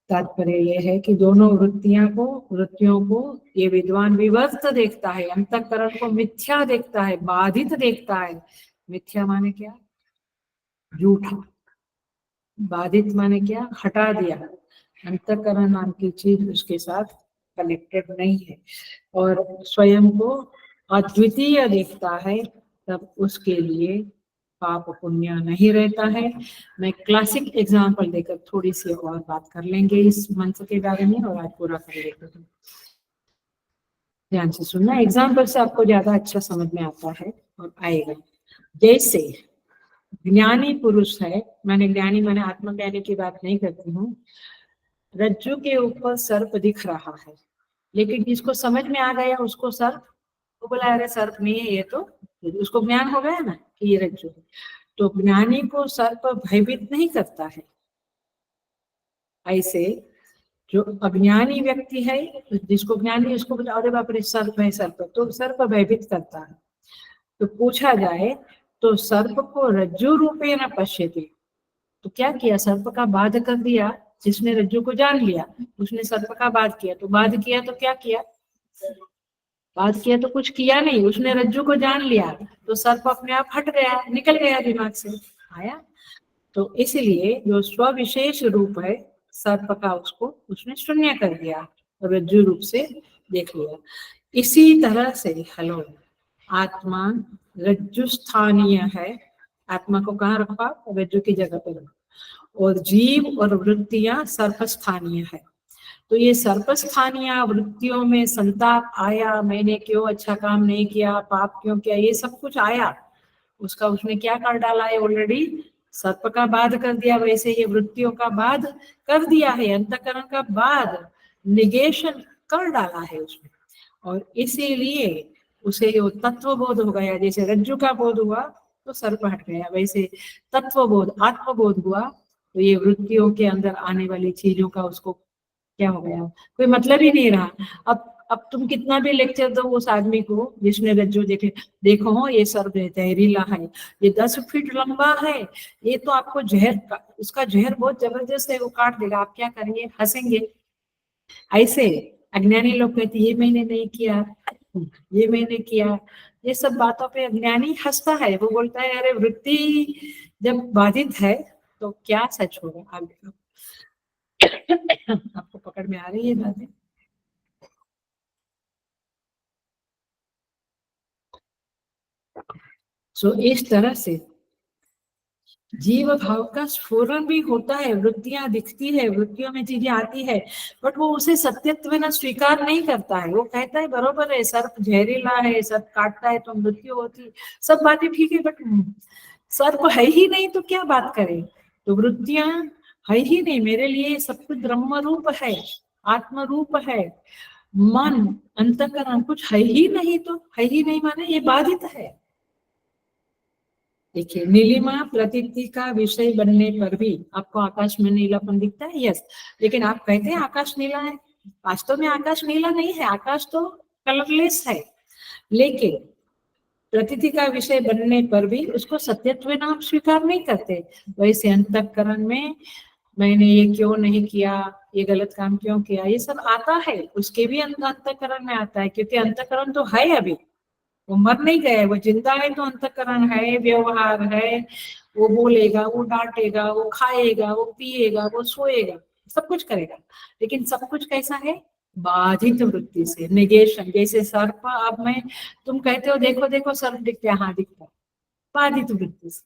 तात्पर्य यह है कि दोनों वृत्तियों को ये विद्वान विवर्त देखता है, अंतःकरण को मिथ्या देखता है, बाधित देखता है। मिथ्या माने क्या, झूठा, बाधित माने क्या, हटा दिया, अंतःकरण नाम की चीज उसके साथ कनेक्टेड नहीं है, और स्वयं को अद्वितीय देखता है, तब उसके लिए पाप पुण्य नहीं रहता है। मैं क्लासिक एग्जाम्पल देकर थोड़ी सी और बात कर लेंगे इस मंत्र के बारे में, और आज पूरा कर लेते हैं। ध्यान से सुनना, एग्जाम्पल से आपको ज्यादा अच्छा समझ में आता है और आएगा। जैसे ज्ञानी पुरुष है, मैंने ज्ञानी मैंने आत्मज्ञानी की बात नहीं करती हूँ, रज्जु के ऊपर सर्प दिख रहा है, लेकिन जिसको समझ में आ गया उसको सर्प, वो बोला अरे सर्प नहीं है ये, तो उसको ज्ञान हो गया ना कि ये रज्जु है। तो ज्ञानी को सर्प भयभीत नहीं करता है। ऐसे जो अज्ञानी व्यक्ति है, जिसको ज्ञानी, उसको बोला अरे बाप रे सर्प है, सर्प, तो सर्प भयभीत करता है। तो पूछा जाए तो सर्प को रज्जु रूपे न पश्यति, तो क्या किया, सर्प का बाध कर दिया। जिसने रज्जु को जान लिया उसने सर्प का बाध किया, तो बाध किया तो क्या किया, बाध किया तो कुछ किया नहीं, उसने रज्जु को जान लिया, तो सर्प अपने आप हट गया, निकल गया दिमाग से, आया। तो इसलिए जो स्वविशेष रूप है सर्प का, उसको उसने शून्य कर दिया और रज्जु रूप से देख लिया। इसी तरह से हेलो, आत्मा रज्जु स्थानीय है। आत्मा को कहाँ रखा? रज्जु की जगह पर रखा। और जीव और वृत्तियां सर्प स्थानीय है। तो ये सर्प स्थानीय वृत्तियों में संताप आया, मैंने क्यों अच्छा काम नहीं किया, पाप क्यों किया, ये सब कुछ आया। उसका उसने क्या कर डाला है? ऑलरेडी सर्प का बाध कर दिया। वैसे ये वृत्तियों का बाध कर दिया है, अंतकरण का बाध, निगेशन कर डाला है उसने। और इसीलिए उसे वो तत्व बोध हो गया। जैसे रज्जु का बोध हुआ तो सर्प हट गया, वैसे तत्व बोध, आत्मबोध हुआ तो ये वृत्तियों के अंदर आने वाली चीजों का उसको क्या हो गया? कोई मतलब ही नहीं रहा। अब तुम कितना भी लेक्चर दो उस आदमी को जिसने रज्जु देखे, देखो हो ये सर्प है, जहरीला है, ये 10 फीट लंबा है, ये तो आपको जहर, उसका जहर बहुत जबरदस्त है, वो काट देगा। आप क्या करेंगे? हंसेंगे। ऐसे अज्ञानी लोग कहते ये मैंने नहीं किया, ये मैंने किया। ये सब बातों पे अज्ञानी हंसता है। वो बोलता है अरे वृत्ति जब बाधित है तो क्या सच होगा आगे। आपको पकड़ में आ रही है बातें? सो इस तरह से जीव भाव का स्फुरन भी होता है, वृत्तियां दिखती है, वृत्तियों में चीजें आती है, बट वो उसे सत्यत्व में स्वीकार नहीं करता है। वो कहता है बरोबर है, सर्प जहरीला है, सर्प काटता है तो मृत्यु होती, सब बातें ठीक है, बट सर्प है ही नहीं तो क्या बात करें। तो वृत्तियां है ही नहीं, मेरे लिए सब कुछ ब्रह्म रूप है, आत्म रूप है। मन, अंतकरण कुछ है ही नहीं, तो है ही नहीं माने ये बाधित है। देखिए, नीलिमा प्रतीति का विषय बनने पर भी आपको आकाश में नीलापन दिखता है, यस, लेकिन आप कहते हैं आकाश नीला है। वास्तव में आकाश नीला नहीं है, आकाश तो कलरलेस है। लेकिन प्रतीति का विषय बनने पर भी उसको सत्यत्व नाम स्वीकार नहीं करते। वैसे अंतःकरण में मैंने ये क्यों नहीं किया, ये गलत काम क्यों किया, ये सब आता है, उसके भी अंतःकरण में आता है, क्योंकि अंतःकरण तो है अभी, वो मर नहीं गए, वो जिंदा है, तो अंतकरण है, व्यवहार है, वो बोलेगा, वो डांटेगा, वो खाएगा, वो पिएगा, वो सोएगा, सब कुछ करेगा। लेकिन सब कुछ कैसा है? बाधित वृत्ति से, निगेशन। जैसे सर्प, अब मैं, तुम कहते हो देखो देखो सर्प दिखता है, हाँ दिखता है, बाधित वृत्ति से।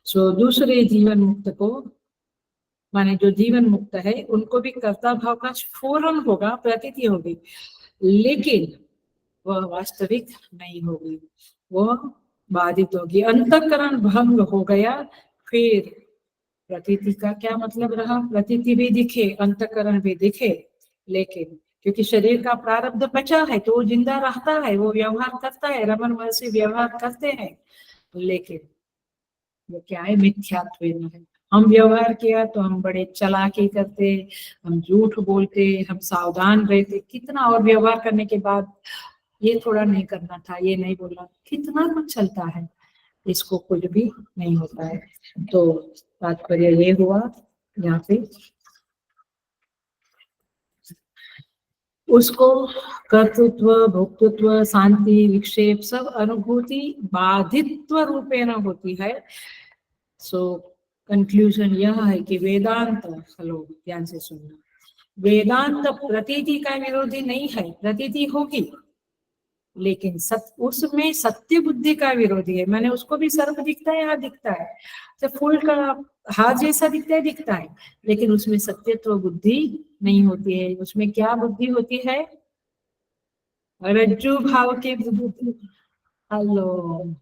सो दूसरे जीवन मुक्त को, माने जो जीवन मुक्त है, उनको भी कर्ता भाव का स्फुरन होगा, प्रतीति होगी, लेकिन वह वास्तविक नहीं होगी, वह बाधित होगी। अंतःकरण भंग हो गया, फिर प्रतीति का क्या मतलब रहा? प्रतीति भी दिखे, अंतःकरण भी दिखे, लेकिन क्योंकि शरीर का प्रारब्ध बचा है तो वो जिंदा रहता है, वो व्यवहार करता है, रमन वैसे व्यवहार करते हैं, लेकिन वो क्या है? मिथ्यात्व है। हम व्यवहार किया तो हम बड़े चालाकी करते, हम झूठ बोलते, हम सावधान रहते, कितना, और व्यवहार करने के बाद ये थोड़ा नहीं करना था, ये नहीं बोलना, कितना कुछ चलता है, इसको कुछ भी नहीं होता है। तो तात्पर्य ये हुआ यहाँ पे, उसको कर्तृत्व, भोक्तृत्व, शांति, विक्षेप सब अनुभूति बाधित्व रूपेण होती है। सो कंक्लूजन यह है कि वेदांत, चलो ध्यान से सुनना, वेदांत प्रतीति का विरोधी नहीं है, प्रतीति होगी, लेकिन उसमें सत्य बुद्धि का विरोधी है। मैंने उसको भी सर्प दिखता है, यहाँ दिखता है, तो फूल का हाथ जैसा दिखता है, दिखता है, लेकिन उसमें सत्यत्व बुद्धि नहीं होती है। उसमें क्या बुद्धि होती है? रज्जु भाव की बुद्धि। हेलो,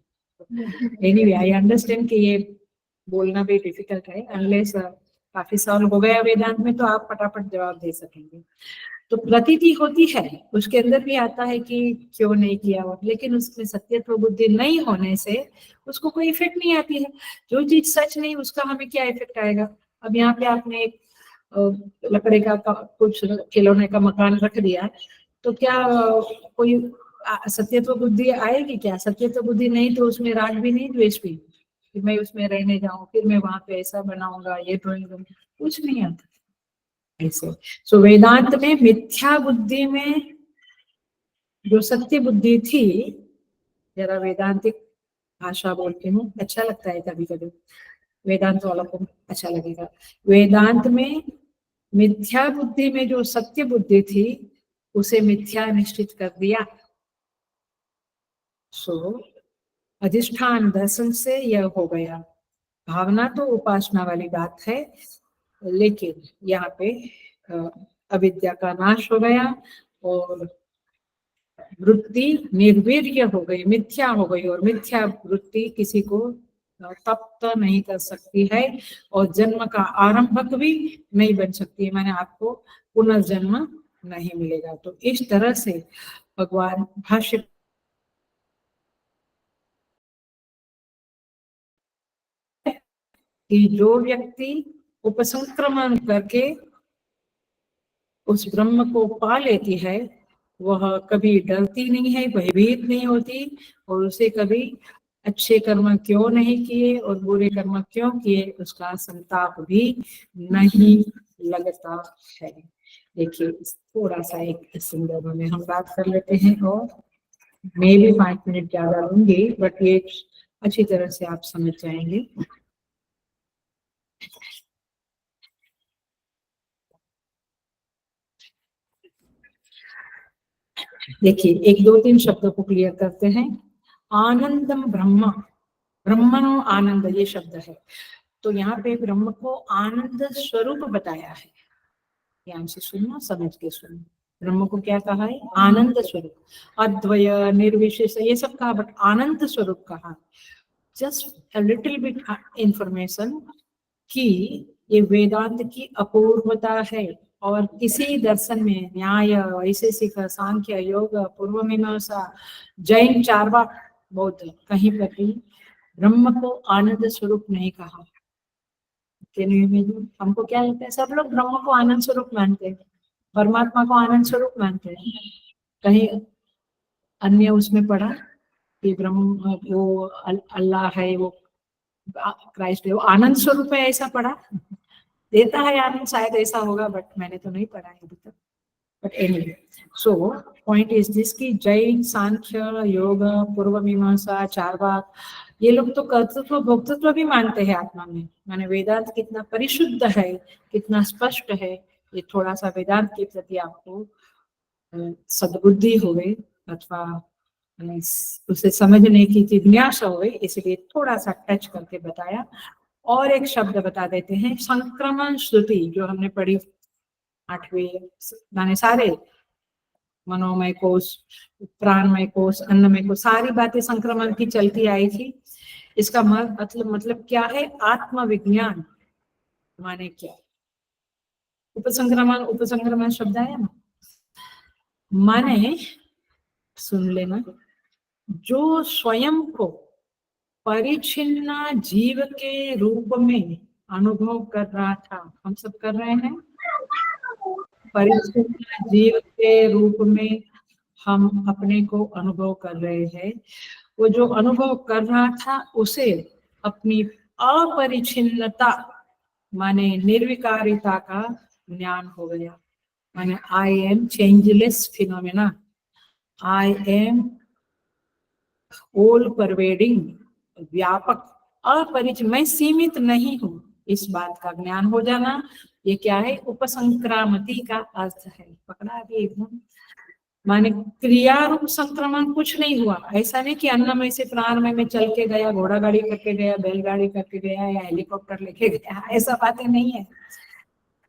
एनीवे आई अंडरस्टैंड कि ये बोलना भी डिफिकल्ट है, अनलेस काफी साल हो गया वेदांत में तो आप फटाफट जवाब दे सकेंगे। तो प्रतीति होती है, उसके अंदर भी आता है कि क्यों नहीं किया, लेकिन उसमें सत्यत्व बुद्धि नहीं होने से उसको कोई इफेक्ट नहीं आती है। जो चीज सच नहीं उसका हमें क्या इफेक्ट आएगा? अब यहाँ पे आपने एक लकड़े का कुछ खिलौने का मकान रख दिया, तो क्या कोई सत्यत्व बुद्धि आएगी? क्या सत्यत्व बुद्धि नहीं तो उसमें राग भी नहीं, द्वेष भी नहीं, कि मैं उसमें रहने जाऊं, फिर मैं वहां पे ऐसा बनाऊंगा, ये ड्राइंग, कुछ नहीं आता ऐसे। सो वेदांत में मिथ्या बुद्धि में जो सत्य बुद्धि थी, जरा वेदांतिक भाषा बोलती हूँ, अच्छा लगता है कभी कभी, वेदांत वालों को अच्छा लगेगा। वेदांत में मिथ्या बुद्धि में जो सत्य बुद्धि थी उसे मिथ्या निश्चित कर दिया। सो अधिष्ठान दर्शन से यह हो गया। भावना तो उपासना वाली बात है, लेकिन यहाँ पे अविद्या का नाश हो गया और वृत्ति निर्वीर्य हो गई, मिथ्या हो गई, और मिथ्या वृत्ति किसी को तप्त नहीं कर सकती है और जन्म का आरंभक भी नहीं बन सकती है, माने आपको पुनर्जन्म नहीं मिलेगा। तो इस तरह से भगवान भाष्य कि जो व्यक्ति उपसंक्रमण करके उस ब्रह्म को पा लेती है वह कभी डरती नहीं है, भयभीत नहीं होती, और उसे कभी अच्छे कर्म क्यों नहीं किए और बुरे कर्म क्यों किए उसका संताप भी नहीं लगता है। देखिए थोड़ा सा एक इस संदर्भ में हम बात कर लेते हैं, और मैं भी 5 मिनट ज्यादा लूंगी, बट ये अच्छी तरह से आप समझ जाएंगे। देखिए 1 2 3 शब्दों को क्लियर करते हैं। आनंदम ब्रह्म, ब्रह्मणो आनंद ये शब्द है। तो यहाँ पे ब्रह्म को आनंद स्वरूप बताया है। ध्यान से सुनना, समझ के सुनना। ब्रह्म को क्या कहा है? आनंद स्वरूप, अद्वय निर्विशेष ये सब कहा, बट आनंद स्वरूप कहा। Just a little bit information कि ये वेदांत की अपूर्वता है, और किसी दर्शन में न्याय, वैशेषिक, सांख्य, योग, पूर्व मीमांसा, जैन, चारवाक, बौद्ध कहीं पर भी ब्रह्म को आनंद स्वरूप नहीं कहा। हमको क्या लगता है, सब लोग ब्रह्म को आनंद स्वरूप मानते हैं, परमात्मा को आनंद स्वरूप मानते हैं। कहीं अन्य उसमें पढ़ा कि ब्रह्म वो अल्लाह है, वो क्राइस्ट है, वो आनंद स्वरूप है, ऐसा पढ़ा? देता है आनंद, शायद ऐसा होगा, बट मैंने तो नहीं पढ़ा है अभी तक। But anyway, so point is this कि जैन, सांख्य, योग, पूर्व मीमांसा, चारवाक ये लोग तो कर्तृत्व भोक्तृत्व भी मानते हैं आत्मा में। माने वेदांत कितना परिशुद्ध है, कितना स्पष्ट है, ये थोड़ा सा वेदांत के प्रति आपको सद्बुद्धि हो गई अथवा उसे समझने की जिज्ञासा हो गई, इसलिए थोड़ा सा टच करके बताया। और एक शब्द बता देते हैं, संक्रमण श्रुति, जो हमने पढ़ी 8वीं, माने सारे मनोमय कोश, प्राणमय कोश, अन्नमय कोश, सारी बातें संक्रमण की चलती आई थी। इसका मतलब क्या है? आत्मविज्ञान माने क्या? उपसंक्रमण, उपसंक्रमण शब्द आया ना, माने सुन लेना, जो स्वयं को परिच्छिन्न जीव के रूप में अनुभव कर रहा था, हम सब कर रहे हैं, परिच्छिन्न जीव के रूप में हम अपने को अनुभव कर रहे हैं। वो जो अनुभव कर रहा था उसे अपनी अपरिच्छिन्नता माने निर्विकारिता का ज्ञान हो गया। माने I am changeless phenomena, I am all pervading, व्यापक, अपरिचित, मैं सीमित नहीं हूँ, इस बात का ज्ञान हो जाना, ये क्या है? उपसंक्रामति का अर्थ है। पकड़ा अभी एकदम। माने क्रिया रूप संक्रमण कुछ नहीं हुआ। ऐसा नहीं कि अन्नमय से प्राणमय में चल के गया, घोड़ा गाड़ी करके गया, बैलगाड़ी करके गया, या हेलीकॉप्टर लेके गया, ऐसा बातें नहीं है।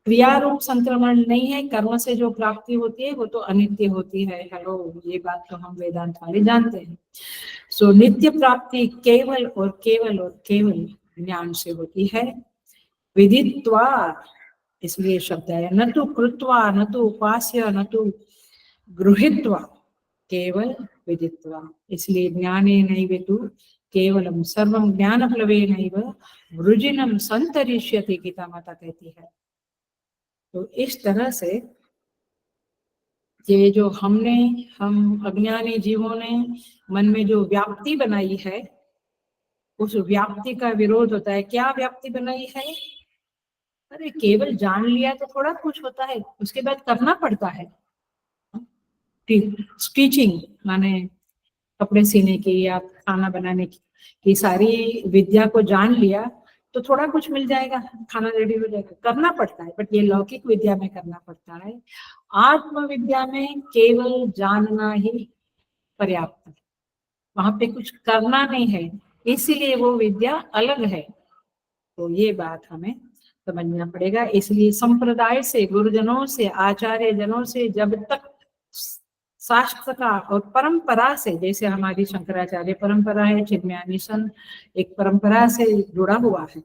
क्रिया रूप संक्रमण नहीं है। कर्म से जो प्राप्ति होती है वो तो अनित्य होती है। हेलो, ये बात तो हम वेदांत वाले जानते हैं। सो नित्य प्राप्ति केवल और केवल ज्ञान से होती है। विदित्वा, इसलिए शब्द है, न तो कृत्वा, न तो उपास्य, न तो गृहीत्वा, केवल विदित्वा। इसलिए ज्ञाने नैवेतु केवलम सर्वम ज्ञान प्लवेनैव वृजिनम संतरिष्यति, गीता माता कहती है। तो इस तरह से ये जो हम अज्ञानी जीवों ने मन में जो व्याप्ति बनाई है, उस व्याप्ति का विरोध होता है। क्या व्याप्ति बनाई है? अरे केवल जान लिया तो थोड़ा कुछ होता है, उसके बाद करना पड़ता है। स्टिचिंग माने कपड़े सीने की या खाना बनाने की सारी विद्या को जान लिया, तो थोड़ा कुछ मिल जाएगा, खाना रेडी हो जाएगा, करना पड़ता है, बट ये लौकिक विद्या में करना पड़ता है। आत्म विद्या में केवल जानना ही पर्याप्त है, वहां पे कुछ करना नहीं है, इसीलिए वो विद्या अलग है। तो ये बात हमें समझना पड़ेगा। इसलिए संप्रदाय से, गुरुजनों से, आचार्य जनों से जब तक शास्त्र का और परंपरा से, जैसे हमारी शंकराचार्य परंपरा है, चिन्मयानी सन एक परंपरा से जुड़ा हुआ है,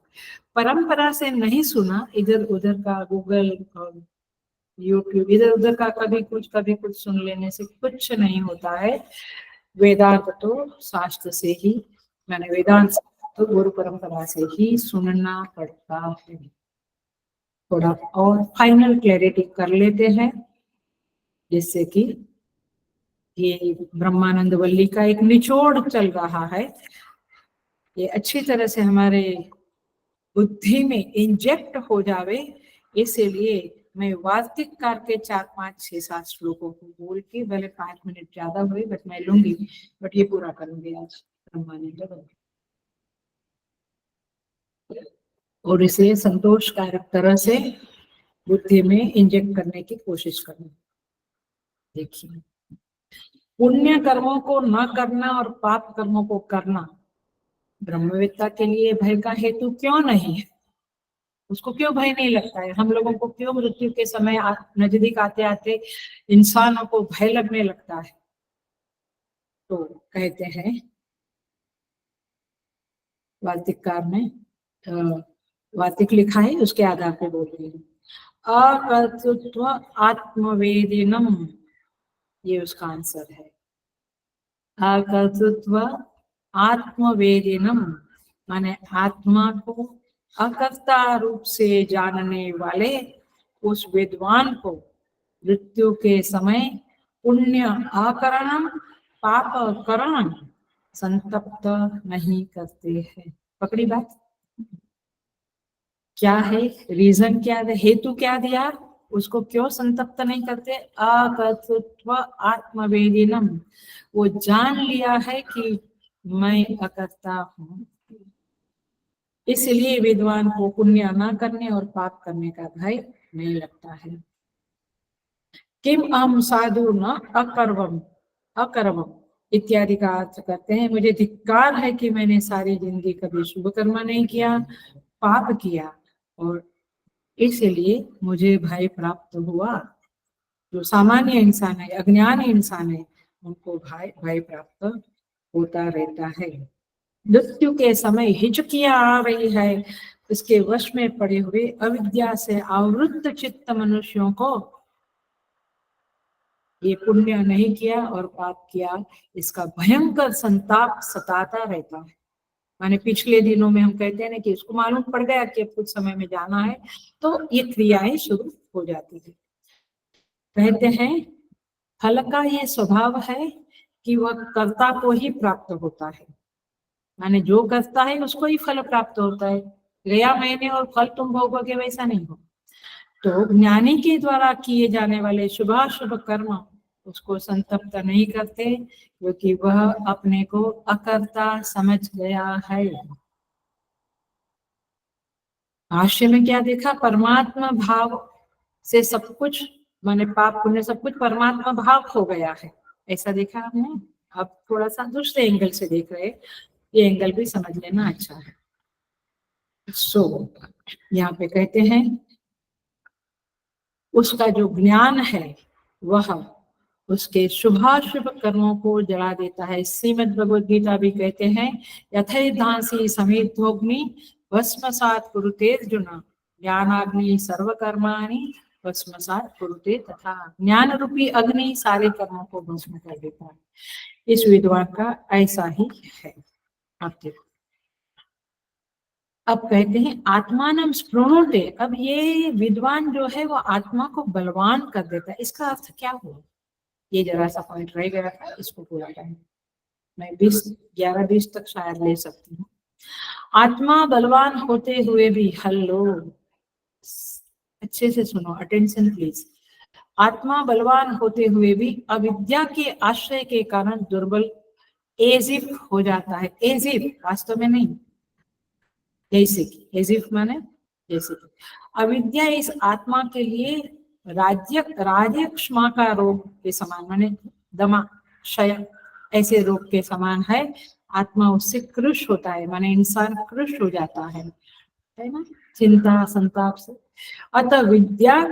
परंपरा से नहीं सुना, इधर उधर का गूगल और यूट्यूब इधर उधर का कभी कुछ सुन लेने से कुछ नहीं होता है। वेदांत तो शास्त्र से ही, मैंने वेदांत तो गुरु परंपरा से ही सुनना पड़ता है। थोड़ा और फाइनल क्लैरिटी कर लेते हैं, जिससे कि ये ब्रह्मानंद वल्ली का एक निचोड़ चल रहा है, ये अच्छी तरह से हमारे बुद्धि में इंजेक्ट हो जावे, इसलिए मैं वार्तिककार के 4, 5, 6, 7 श्लोकों को बोल के, भले 5 मिनट ज्यादा हुए बट मैं लूंगी, बट ये पूरा करूंगी आज ब्रह्मानंद वल्ली, और इसे संतोषकारक तरह से बुद्धि में इंजेक्ट करने की कोशिश करनी। देखिए, पुण्य कर्मों को न करना और पाप कर्मों को करना ब्रह्मवेत्ता के लिए भय का हेतु क्यों नहीं है? उसको क्यों भय नहीं लगता है? हम लोगों को क्यों मृत्यु के समय नजदीक आते आते इंसानों को भय लगने लगता है? तो कहते हैं वार्तिककार ने, वार्तिक लिखा है, उसके आधार पर बोल रही हूँ। अकर्तृत्व आत्मवेदिनम, ये उसका आंसर है। अकर्तृत्व आत्मवेदिनम माने आत्मा को अकर्ता रूप से जानने वाले उस विद्वान को मृत्यु के समय पुण्य आकरणम पाप करण संतप्त नहीं करते हैं। पकड़ी बात? क्या है रीजन, क्या है हेतु, क्या दिया, उसको क्यों संतप्त नहीं करते? अकर्तृत्व आत्मवेदिनम, वो जान लिया है कि मैं अकर्ता हूँ, इसलिए विद्वान को पुण्य न करने और पाप करने का भय नहीं लगता है। किम अहम साधु न अकर्वम अकर्वम इत्यादि का अर्थ करते हैं, मुझे धिक्कार है कि मैंने सारी जिंदगी कभी शुभ कर्म नहीं किया, पाप किया, और इसलिए मुझे भय प्राप्त हुआ। जो सामान्य इंसान है, अज्ञानी इंसान है, उनको भय प्राप्त होता रहता है। मृत्यु के समय हिचकियां आ रही है, इसके वश में पड़े हुए अविद्या से आवृत्त चित्त मनुष्यों को ये पुण्य नहीं किया और पाप किया, इसका भयंकर संताप सताता रहता है। माने पिछले दिनों में हम कहते हैं ना कि इसको मालूम पड़ गया कि अब कुछ समय में जाना है, तो ये क्रियाएं शुरू हो जाती है। कहते हैं फल का ये स्वभाव है कि वह कर्ता को ही प्राप्त होता है, माने जो करता है उसको ही फल प्राप्त होता है, गया मैंने और फल तुम भोगोगे वैसा नहीं हो। तो ज्ञानी के द्वारा किए जाने वाले शुभाशुभ कर्म उसको संतप्त नहीं करते, क्योंकि वह अपने को अकर्ता समझ गया है। भाष्य में क्या देखा? परमात्मा भाव से सब कुछ, माने पाप पुण्य सब कुछ परमात्मा भाव हो गया है, ऐसा देखा हमने। अब थोड़ा सा दूसरे एंगल से देख रहे, ये एंगल भी समझ लेना अच्छा है। यहाँ पे कहते हैं उसका जो ज्ञान है वह उसके शुभाशुभ कर्मों को जला देता है। श्रीमद् भगवद गीता भी कहते हैं यथैधांसी समेतोग्नि भस्मसात् कुरुते अर्जुन, ज्ञानाग्नि सर्वकर्माणि भस्मसात् कुरुते, तथा ज्ञान रूपी अग्नि सारे कर्मों को भस्म कर देता है। इस विद्वान का ऐसा ही है। आप देखो, अब कहते हैं आत्मानम स्पृणोते, अब ये विद्वान जो है वो आत्मा को बलवान कर देता है। इसका अर्थ क्या हुआ? ये जरा सा पॉइंट रह गया था, इसको पूरा करें। मैं 11-20 तक शायद ले सकती हूँ। आत्मा बलवान होते हुए भी, हेलो अच्छे से सुनो, अटेंशन प्लीज। आत्मा बलवान होते हुए भी अविद्या के आश्रय के कारण दुर्बल एजिफ हो जाता है। एजिफ, वास्तव में नहीं, जैसे कि, एज इफ माने जैसे कि, अविद्या इस आत्मा के लिए राजक्षमा का रोग के समान, माने दमा, क्षय ऐसे रोग के समान है। आत्मा उससे कृश होता है, माने इंसान कृश हो जाता है ना, चिंता संताप से। अतः विद्या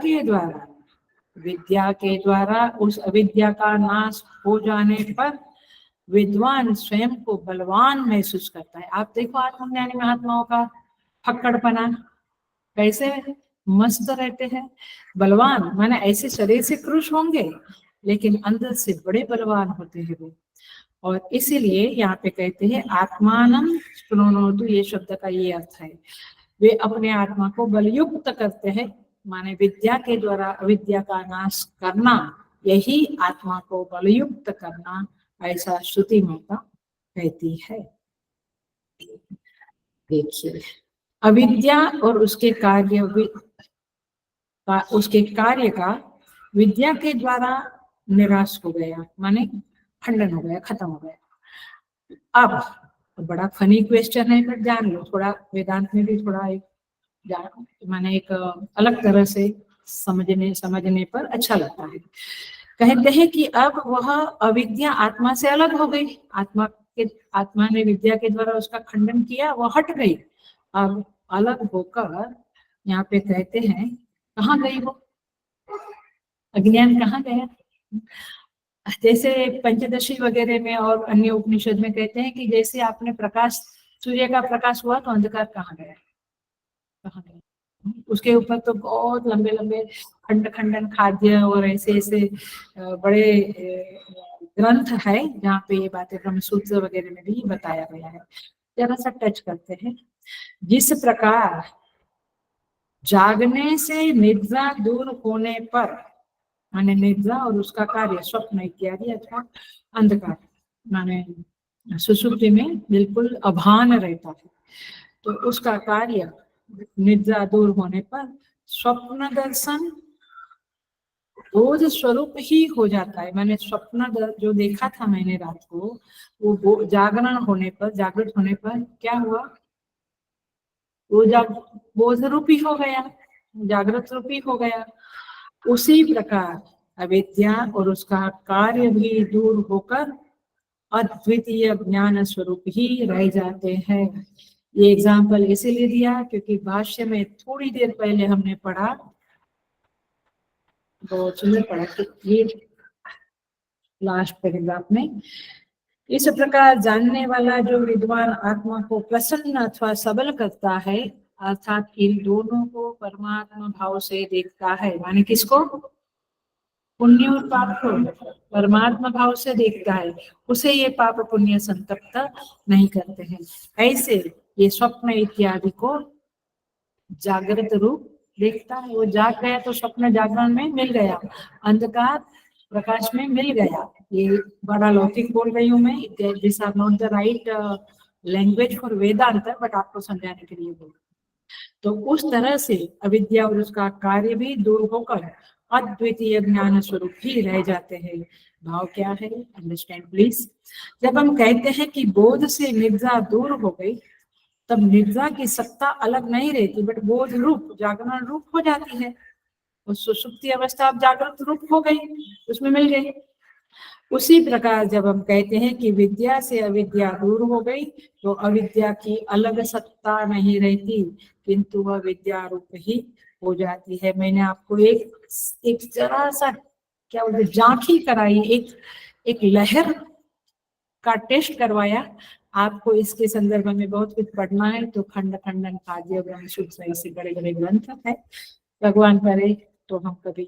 के द्वारा उस अविद्या का नाश हो जाने पर विद्वान स्वयं को बलवान महसूस करता है। आप देखो आत्मज्ञानी महात्माओं का फक्कड़पना, कैसे मस्त रहते हैं, बलवान, माने ऐसे शरीर से क्रुश होंगे लेकिन अंदर से बड़े बलवान होते हैं वो। और इसीलिए यहाँ पे कहते हैं आत्मानम शृणोतु, ये शब्द का ये अर्थ है, वे अपने आत्मा को बलयुक्त करते हैं, माने विद्या के द्वारा अविद्या का नाश करना, यही आत्मा को बलयुक्त करना, ऐसा श्रुति माता कहती है। देखिए, अविद्या और उसके कार्य का विद्या के द्वारा निराश हो गया, माने खंडन हो गया, खत्म हो गया। अब बड़ा फनी क्वेश्चन है, पर जान लो थोड़ा, वेदांत में भी थोड़ा एक माने एक अलग तरह से समझने पर अच्छा लगता है। कहते हैं कि अब वह अविद्या आत्मा से अलग हो गई, आत्मा ने विद्या के द्वारा उसका खंडन किया, वह हट गई। अब अलग होकर यहाँ पे कहते हैं कहाँ गई वो अज्ञान, कहाँ गया? जैसे पंचदशी वगैरह में और अन्य उपनिषद में कहते हैं कि जैसे आपने प्रकाश, सूर्य का प्रकाश हुआ तो अंधकार कहाँ गया, कहाँ गया? उसके ऊपर तो बहुत लंबे लंबे खंडन खाद्य और ऐसे ऐसे बड़े ग्रंथ है जहाँ पे ये बातें ब्रह्मसूत्र वगैरह में भी बताया गया है। जरा सा टच करते हैं। जिस प्रकार जागने से निद्रा दूर होने पर, माने निद्रा और उसका कार्य स्वप्न इत्यादि अथवा अंधकार, माने सुषुप्ति में बिल्कुल अभान रहता है, तो उसका कार्य निद्रा दूर होने पर स्वप्न दर्शन बोध स्वरूप ही हो जाता है। मैंने स्वप्न जो देखा था मैंने रात को, वो जागरण होने पर, जागृत होने पर क्या हुआ, वो बोध रूपी हो गया, जागृत रूपी हो गया। उसी प्रकार अविद्या और उसका कार्य भी दूर होकर अद्वितीय ज्ञान स्वरूप ही रह जाते हैं। ये एग्जाम्पल इसीलिए दिया क्योंकि भाष्य में थोड़ी देर पहले हमने पढ़ा, तो चलिए पढ़ा कि ये लास्ट पैराग्राफ में, इस प्रकार जानने वाला जो विद्वान आत्मा को प्रसन्न अथवा सबल करता है, अर्थात इन दोनों को परमात्मा भाव से देखता है, माने किसको, पुण्य और पाप को परमात्मा भाव से देखता है, उसे ये पाप पुण्य संतप्त नहीं करते हैं। ऐसे ये स्वप्न इत्यादि को जागृत रूप देखता है, वो जाग गया तो स्वप्न जागरण में मिल गया, अंधकार प्रकाश में मिल गया। ये बड़ा लौकिक बोल रही हूँ मैं, this are not the right language for Vedanta, but आपको समझाने के लिए बोल। तो उस तरह से अविद्या और उसका कार्य भी दूर होकर अद्वितीय ज्ञान स्वरूप ही रह जाते हैं। भाव क्या है, अंडरस्टैंड प्लीज। जब हम कहते हैं कि बोध से निद्रा दूर हो गई, तब निद्रा की सत्ता अलग नहीं रहती, बट बोध रूप, जागरण रूप हो जाती है। उस सुषुप्ति अवस्था अब जागृत रूप हो गई, उसमें मिल गई। उसी प्रकार जब हम कहते हैं कि विद्या से अविद्या दूर हो गई, तो अविद्या की अलग सत्ता नहीं रहती, किंतु वह विद्या रूप ही हो जाती है। मैंने आपको एक जरा सा क्या बोलते झांकी कराई, एक लहर का टेस्ट करवाया आपको। इसके संदर्भ में बहुत कुछ पढ़ना है, तो खंडन खाद्य ब्रह्मसूत्र ऐसे बड़े बड़े ग्रंथ है, भगवान करे तो हम कभी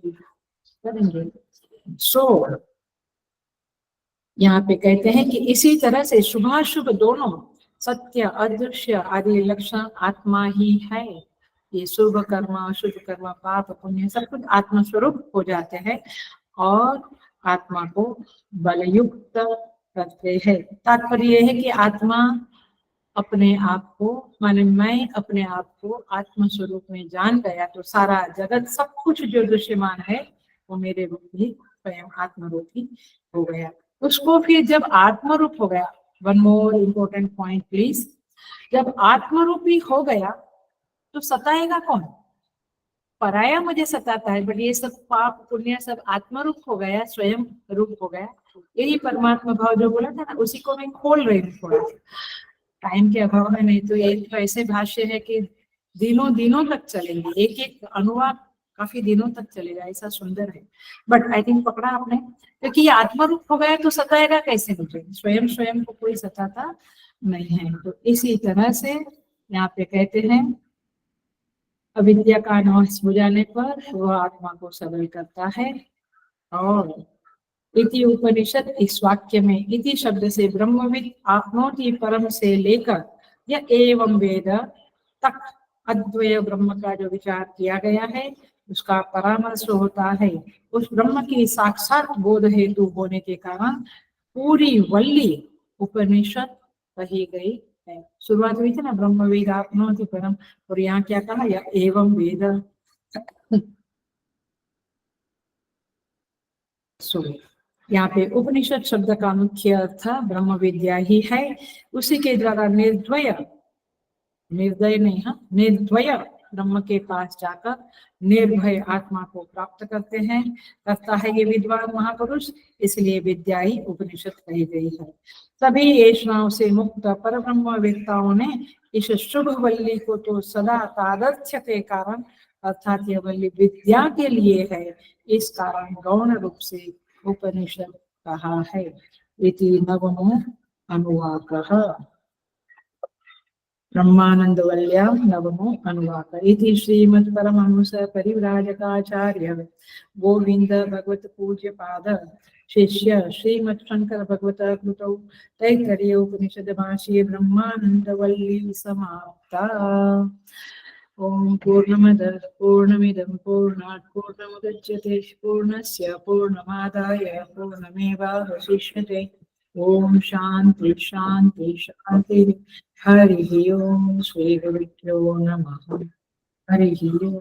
करेंगे। यहाँ पे कहते हैं कि इसी तरह से शुभाशुभ दोनों, सत्य अदृश्य आदि लक्षण आत्मा ही है। ये शुभ कर्म अशुभ कर्म पाप पुण्य सब कुछ आत्मा स्वरूप हो जाते हैं और आत्मा को बलयुक्त करते हैं। तात्पर्य यह है कि आत्मा अपने आप को, माने मैं अपने आप को आत्म स्वरूप में जान गया, तो सारा जगत सब कुछ जो दृश्यमान है वो मेरे रूप ही, स्वयं आत्म रूप ही हो गया। उसको फिर जब आत्म रूप हो गया, one more important point please, जब आत्मरूपी हो गया तो सताएगा कौन? पराया मुझे सताता है, बट ये सब पाप पुण्य सब आत्मरूप हो गया, स्वयं रूप हो गया। यही परमात्मा भाव जो बोला था ना, उसी को मैं खोल रही हूँ थोड़ा सा टाइम के अभाव में। नहीं तो ये तो ऐसे भाष्य है कि दिनों दिनों तक चलेंगे, एक एक अनुवाद काफी दिनों तक चलेगा, ऐसा सुंदर है। बट आई थिंक पकड़ा आपने, क्योंकि ये आत्मरूप हो गया तो सताएगा कैसे मुझे? स्वयं स्वयं को कोई सताता नहीं है। तो इसी तरह से यहाँ पे कहते हैं अविद्या का नाश हो जाने पर वह आत्मा को सबल करता है। और इति उपनिषद, इस वाक्य में इति शब्द से ब्रह्मविद आत्मोति परम से लेकर यह एवं वेद तक अद्वय ब्रह्म का जो विचार किया गया है उसका परामर्श होता है। उस ब्रह्म की साक्षात बोध हेतु होने के कारण पूरी वल्ली उपनिषद कही गई है। शुरुआत हुई थी ना ब्रह्म वेद आत्मोति परम, और यहाँ क्या कहा? या एवं वेद। यहाँ पे उपनिषद शब्द का मुख्य अर्थ ब्रह्म विद्या ही है। उसी के द्वारा निर्द्वय, निर्दय नहीं, हाँ, निर्द्वय ब्रह्म के पास जाकर निर्भय आत्मा को प्राप्त करते हैं, करता है ये विद्वान महापुरुष। इसलिए विद्या ही उपनिषद कही गई है। सभी ऐषणाओं से मुक्त पर ब्रह्म वेत्ताओं ने इस शुभ वल्ली को तो सदा तादर्थ्य के कारण, अर्थात यह वल्ली विद्या के लिए है, इस कारण गौण रूप से उपनिषद कहा है। इति नवमो अनुवाकः। ब्रह्मानंदवल्यां नवमो अनुवाक। इति श्रीमद् परमहंस परिव्राजकाचार्य गोविंद भगवत पूज्य पाद शिष्य श्रीमद् शंकर भगवत कृतौ तैत्तरीय उपनिषद भाष्ये ब्रह्मानंदवल्ली समाप्ता। ओम पूर्णमदः पूर्णमिदं पूर्णात् पूर्णमुदच्यते पूर्णस्य पूर्णमादाय पूर्णमेवावशिष्यते। ओम शांति शांति शांति। हरि ओम। श्री गुरुभ्यो नमः। हरि ओम।